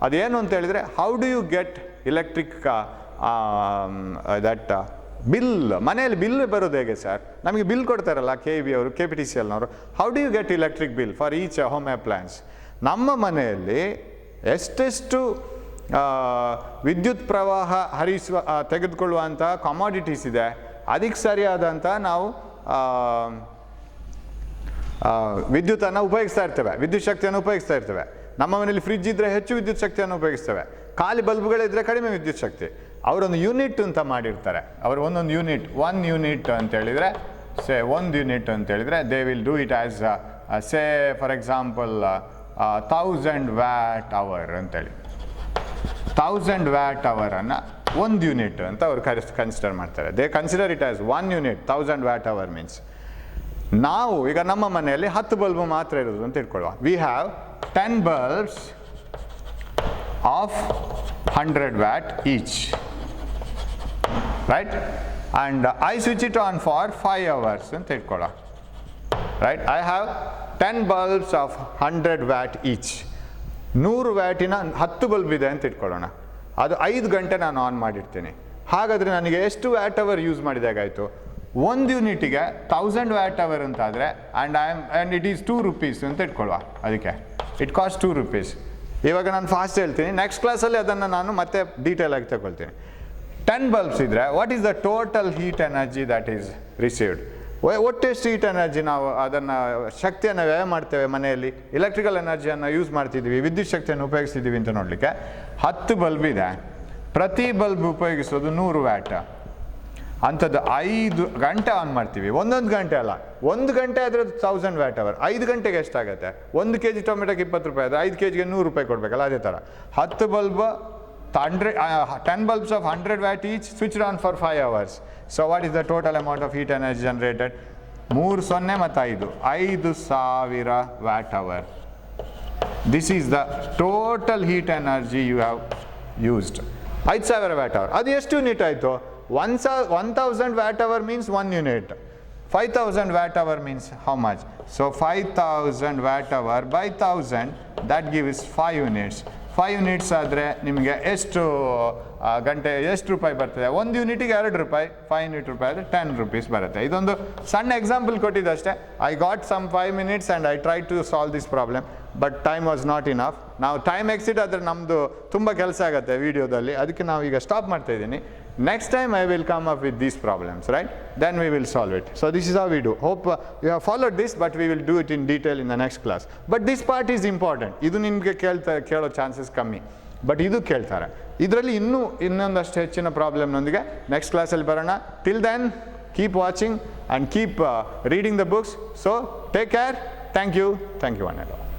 [SPEAKER 1] ಅದೇನು ಅಂತ ಹೇಳಿದರೆ, how do you get electric that bill? ಮನೆಯಲ್ಲಿ ಬಿಲ್ ಬರೋದು ಹೇಗೆ ಸರ್? ನಮಗೆ ಬಿಲ್ ಕೊಡ್ತಾರಲ್ಲ KEB ಅವರು, KPTCLನವರು. How do you get electric bill for each home appliances? ನಮ್ಮ ಮನೆಯಲ್ಲಿ ಎಷ್ಟೆಷ್ಟು ವಿದ್ಯುತ್ ಪ್ರವಾಹ ತೆಗೆದುಕೊಳ್ಳುವಂಥ ಕಮಾಡಿಟೀಸ್ ಇದೆ, ಅದಕ್ಕೆ ಸರಿಯಾದಂಥ ನಾವು ವಿದ್ಯುತ್ತನ್ನು ಉಪಯೋಗಿಸ್ತಾ ಇರ್ತೇವೆ, ವಿದ್ಯುತ್ ಶಕ್ತಿಯನ್ನು ಉಪಯೋಗಿಸ್ತಾ ಇರ್ತೇವೆ. ನಮ್ಮ ಮನೇಲಿ ಫ್ರಿಡ್ಜ್ ಇದ್ದರೆ ಹೆಚ್ಚು ವಿದ್ಯುತ್ ಶಕ್ತಿಯನ್ನು ಉಪಯೋಗಿಸ್ತೇವೆ, ಖಾಲಿ ಬಲ್ಬ್ಗಳಿದ್ರೆ ಕಡಿಮೆ ವಿದ್ಯುತ್ ಶಕ್ತಿ. ಅವರೊಂದು ಯೂನಿಟ್ ಅಂತ ಮಾಡಿರ್ತಾರೆ, ಅವರು ಒಂದೊಂದು ಯೂನಿಟ್, 1 ಯೂನಿಟ್ ಅಂತ ಹೇಳಿದರೆ, ಸೇ 1 ಯೂನಿಟ್ ಅಂತ ಹೇಳಿದರೆ they will do it as say for example 1000 watt hour ಅಂತೇಳಿ. 1000 ವ್ಯಾಟ್ ಅವರನ್ನು 1 ಯೂನಿಟ್ ಅಂತ ಅವರು ಕನ್ಸಿಡರ್ ಮಾಡ್ತಾರೆ. They consider it as 1 unit. 1000 watt hour means ನಾವು ಈಗ ನಮ್ಮ ಮನೆಯಲ್ಲಿ 10 ಬಲ್ಬ್ ಮಾತ್ರ ಇರೋದು ಅಂತ ಇಟ್ಕೊಳ್ಳುವ. We have 10 bulbs of 100 watt each, right? And I switch it on for 5 hours ಅಂತ ಇಟ್ಕೊಳ್ಳುವ, right? I have 10 bulbs of 100 watt each. 100 ವ್ಯಾಟಿನ 10 bulb ಇದೆ ಅಂತ ಇಟ್ಕೊಳ್ಳೋಣ. ಅದು 5 ಗಂಟೆ ನಾನು ಆನ್ ಮಾಡಿರ್ತೀನಿ. ಹಾಗಾದರೆ ನನಗೆ ಎಷ್ಟು ವ್ಯಾಟ್ ಅವರ್ ಯೂಸ್ ಮಾಡಿದಾಗಾಯಿತು? 1 ಯೂನಿಟಿಗೆ 1000 ವ್ಯಾಟ್ ಅವರ್ ಅಂತಾದರೆ ಆ್ಯಂಡ್ ಇಟ್ ಈಸ್ 2 rupees ಅಂತ ಇಟ್ಕೊಳ್ಳುವ. ಅದಕ್ಕೆ ಇಟ್ ಕಾಸ್ಟ್ 2 rupees. ಇವಾಗ ನಾನು ಫಾಸ್ಟ್ ಹೇಳ್ತೀನಿ, ನೆಕ್ಸ್ಟ್ ಕ್ಲಾಸಲ್ಲಿ ಅದನ್ನು ನಾನು ಮತ್ತೆ ಡೀಟೇಲ್ ಆಗಿ ತಗೊಳ್ತೀನಿ. 10 ಬಲ್ಬ್ಸ್ ಇದ್ದರೆ what is the total heat energy that is received? ಒಟ್ಟೆಷ್ಟು ಹೀಟ್ ಎನರ್ಜಿ ನಾವು ಅದನ್ನು ಶಕ್ತಿಯನ್ನು ವ್ಯಯ ಮಾಡ್ತೇವೆ ಮನೆಯಲ್ಲಿ, ಎಲೆಕ್ಟ್ರಿಕಲ್ ಎನರ್ಜಿಯನ್ನು ಯೂಸ್ ಮಾಡ್ತಿದ್ದೀವಿ, ವಿದ್ಯುತ್ ಶಕ್ತಿಯನ್ನು ಉಪಯೋಗಿಸ್ತಿದ್ದೀವಿ ಅಂತ ನೋಡಲಿಕ್ಕೆ 10 ಬಲ್ಬ್ ಇದೆ. ಪ್ರತಿ ಬಲ್ಬ್ ಉಪಯೋಗಿಸೋದು 100 ವ್ಯಾಟ್. ಅಂಥದ್ದು 5 ಗಂಟೆ ಆನ್ ಮಾಡ್ತೀವಿ. 1 ಗಂಟೆ ಅಲ್ಲ, 1 ಗಂಟೆ ಆದರೆ 1000 ವ್ಯಾಟ್ ಅವರ್. 5 ಗಂಟೆಗೆ ಎಷ್ಟಾಗುತ್ತೆ? 1 kg ಟೊಮೆಟೊಗೆ 20 ರೂಪಾಯಿ ಆದರೆ 5 kgಗೆ 100 ರೂಪಾಯಿ ಕೊಡಬೇಕಲ್ಲ, ಅದೇ ಥರ 10 bulb 10 bulbs of 100 watt each switched on for 5 hours. So what is the total amount of heat energy generated? 3 0 ಮತ್ತು 5 5000 watt hour. This is the total heat energy you have used. 5000 watt hour. ಅದು ಎಷ್ಟು unit ಆಯಿತು? 1000 watt hour means 1 unit. 5000 watt hour means how much? So 5000 watt hour by 1000, that gives 5 units. 5 units ಆದರೆ ನಿಮಗೆ ಎಷ್ಟು ಗಂಟೆ ಎಷ್ಟು ರೂಪಾಯಿ ಬರ್ತದೆ? 1 ಯೂನಿಟಿಗೆ 2 ರೂಪಾಯಿ, 5 ಯೂನಿಟ್ ರೂಪಾಯಿ ಆದರೆ 10 rupees ಬರುತ್ತೆ. ಇದೊಂದು ಸಣ್ಣ ಎಕ್ಸಾಂಪಲ್ ಕೊಟ್ಟಿದ್ದಷ್ಟೇ. I got some 5 minutes and I try to solve this problem, but time was not enough. ನಾವು ಟೈಮ್ ಎಕ್ಸಿಟ್ ಆದರೆ ನಮ್ಮದು ತುಂಬ ಕೆಲಸ ಆಗುತ್ತೆ ವಿಡಿಯೋದಲ್ಲಿ, ಅದಕ್ಕೆ ನಾವು ಈಗ ಸ್ಟಾಪ್ ಮಾಡ್ತಾ ಇದ್ದೀನಿ. Next time I will come up with these problems, right? Then we will solve it. So this is how we do. Hope you have followed this, but we will do it in detail in the next class. But this part is important. ಇದು ನಿಮಗೆ ಕೇಳೋ chances ಕಮ್ಮಿ, but ಇದು ಕೇಳ್ತಾರೆ. ಇದರಲ್ಲಿ ಇನ್ನೊಂದಷ್ಟು ಹೆಚ್ಚಿನ ಪ್ರಾಬ್ಲಮ್ನೊಂದಿಗೆ next ಕ್ಲಾಸಲ್ಲಿ ಬರೋಣ. Till then keep watching and keep reading the books. So take care. Thank you one and all.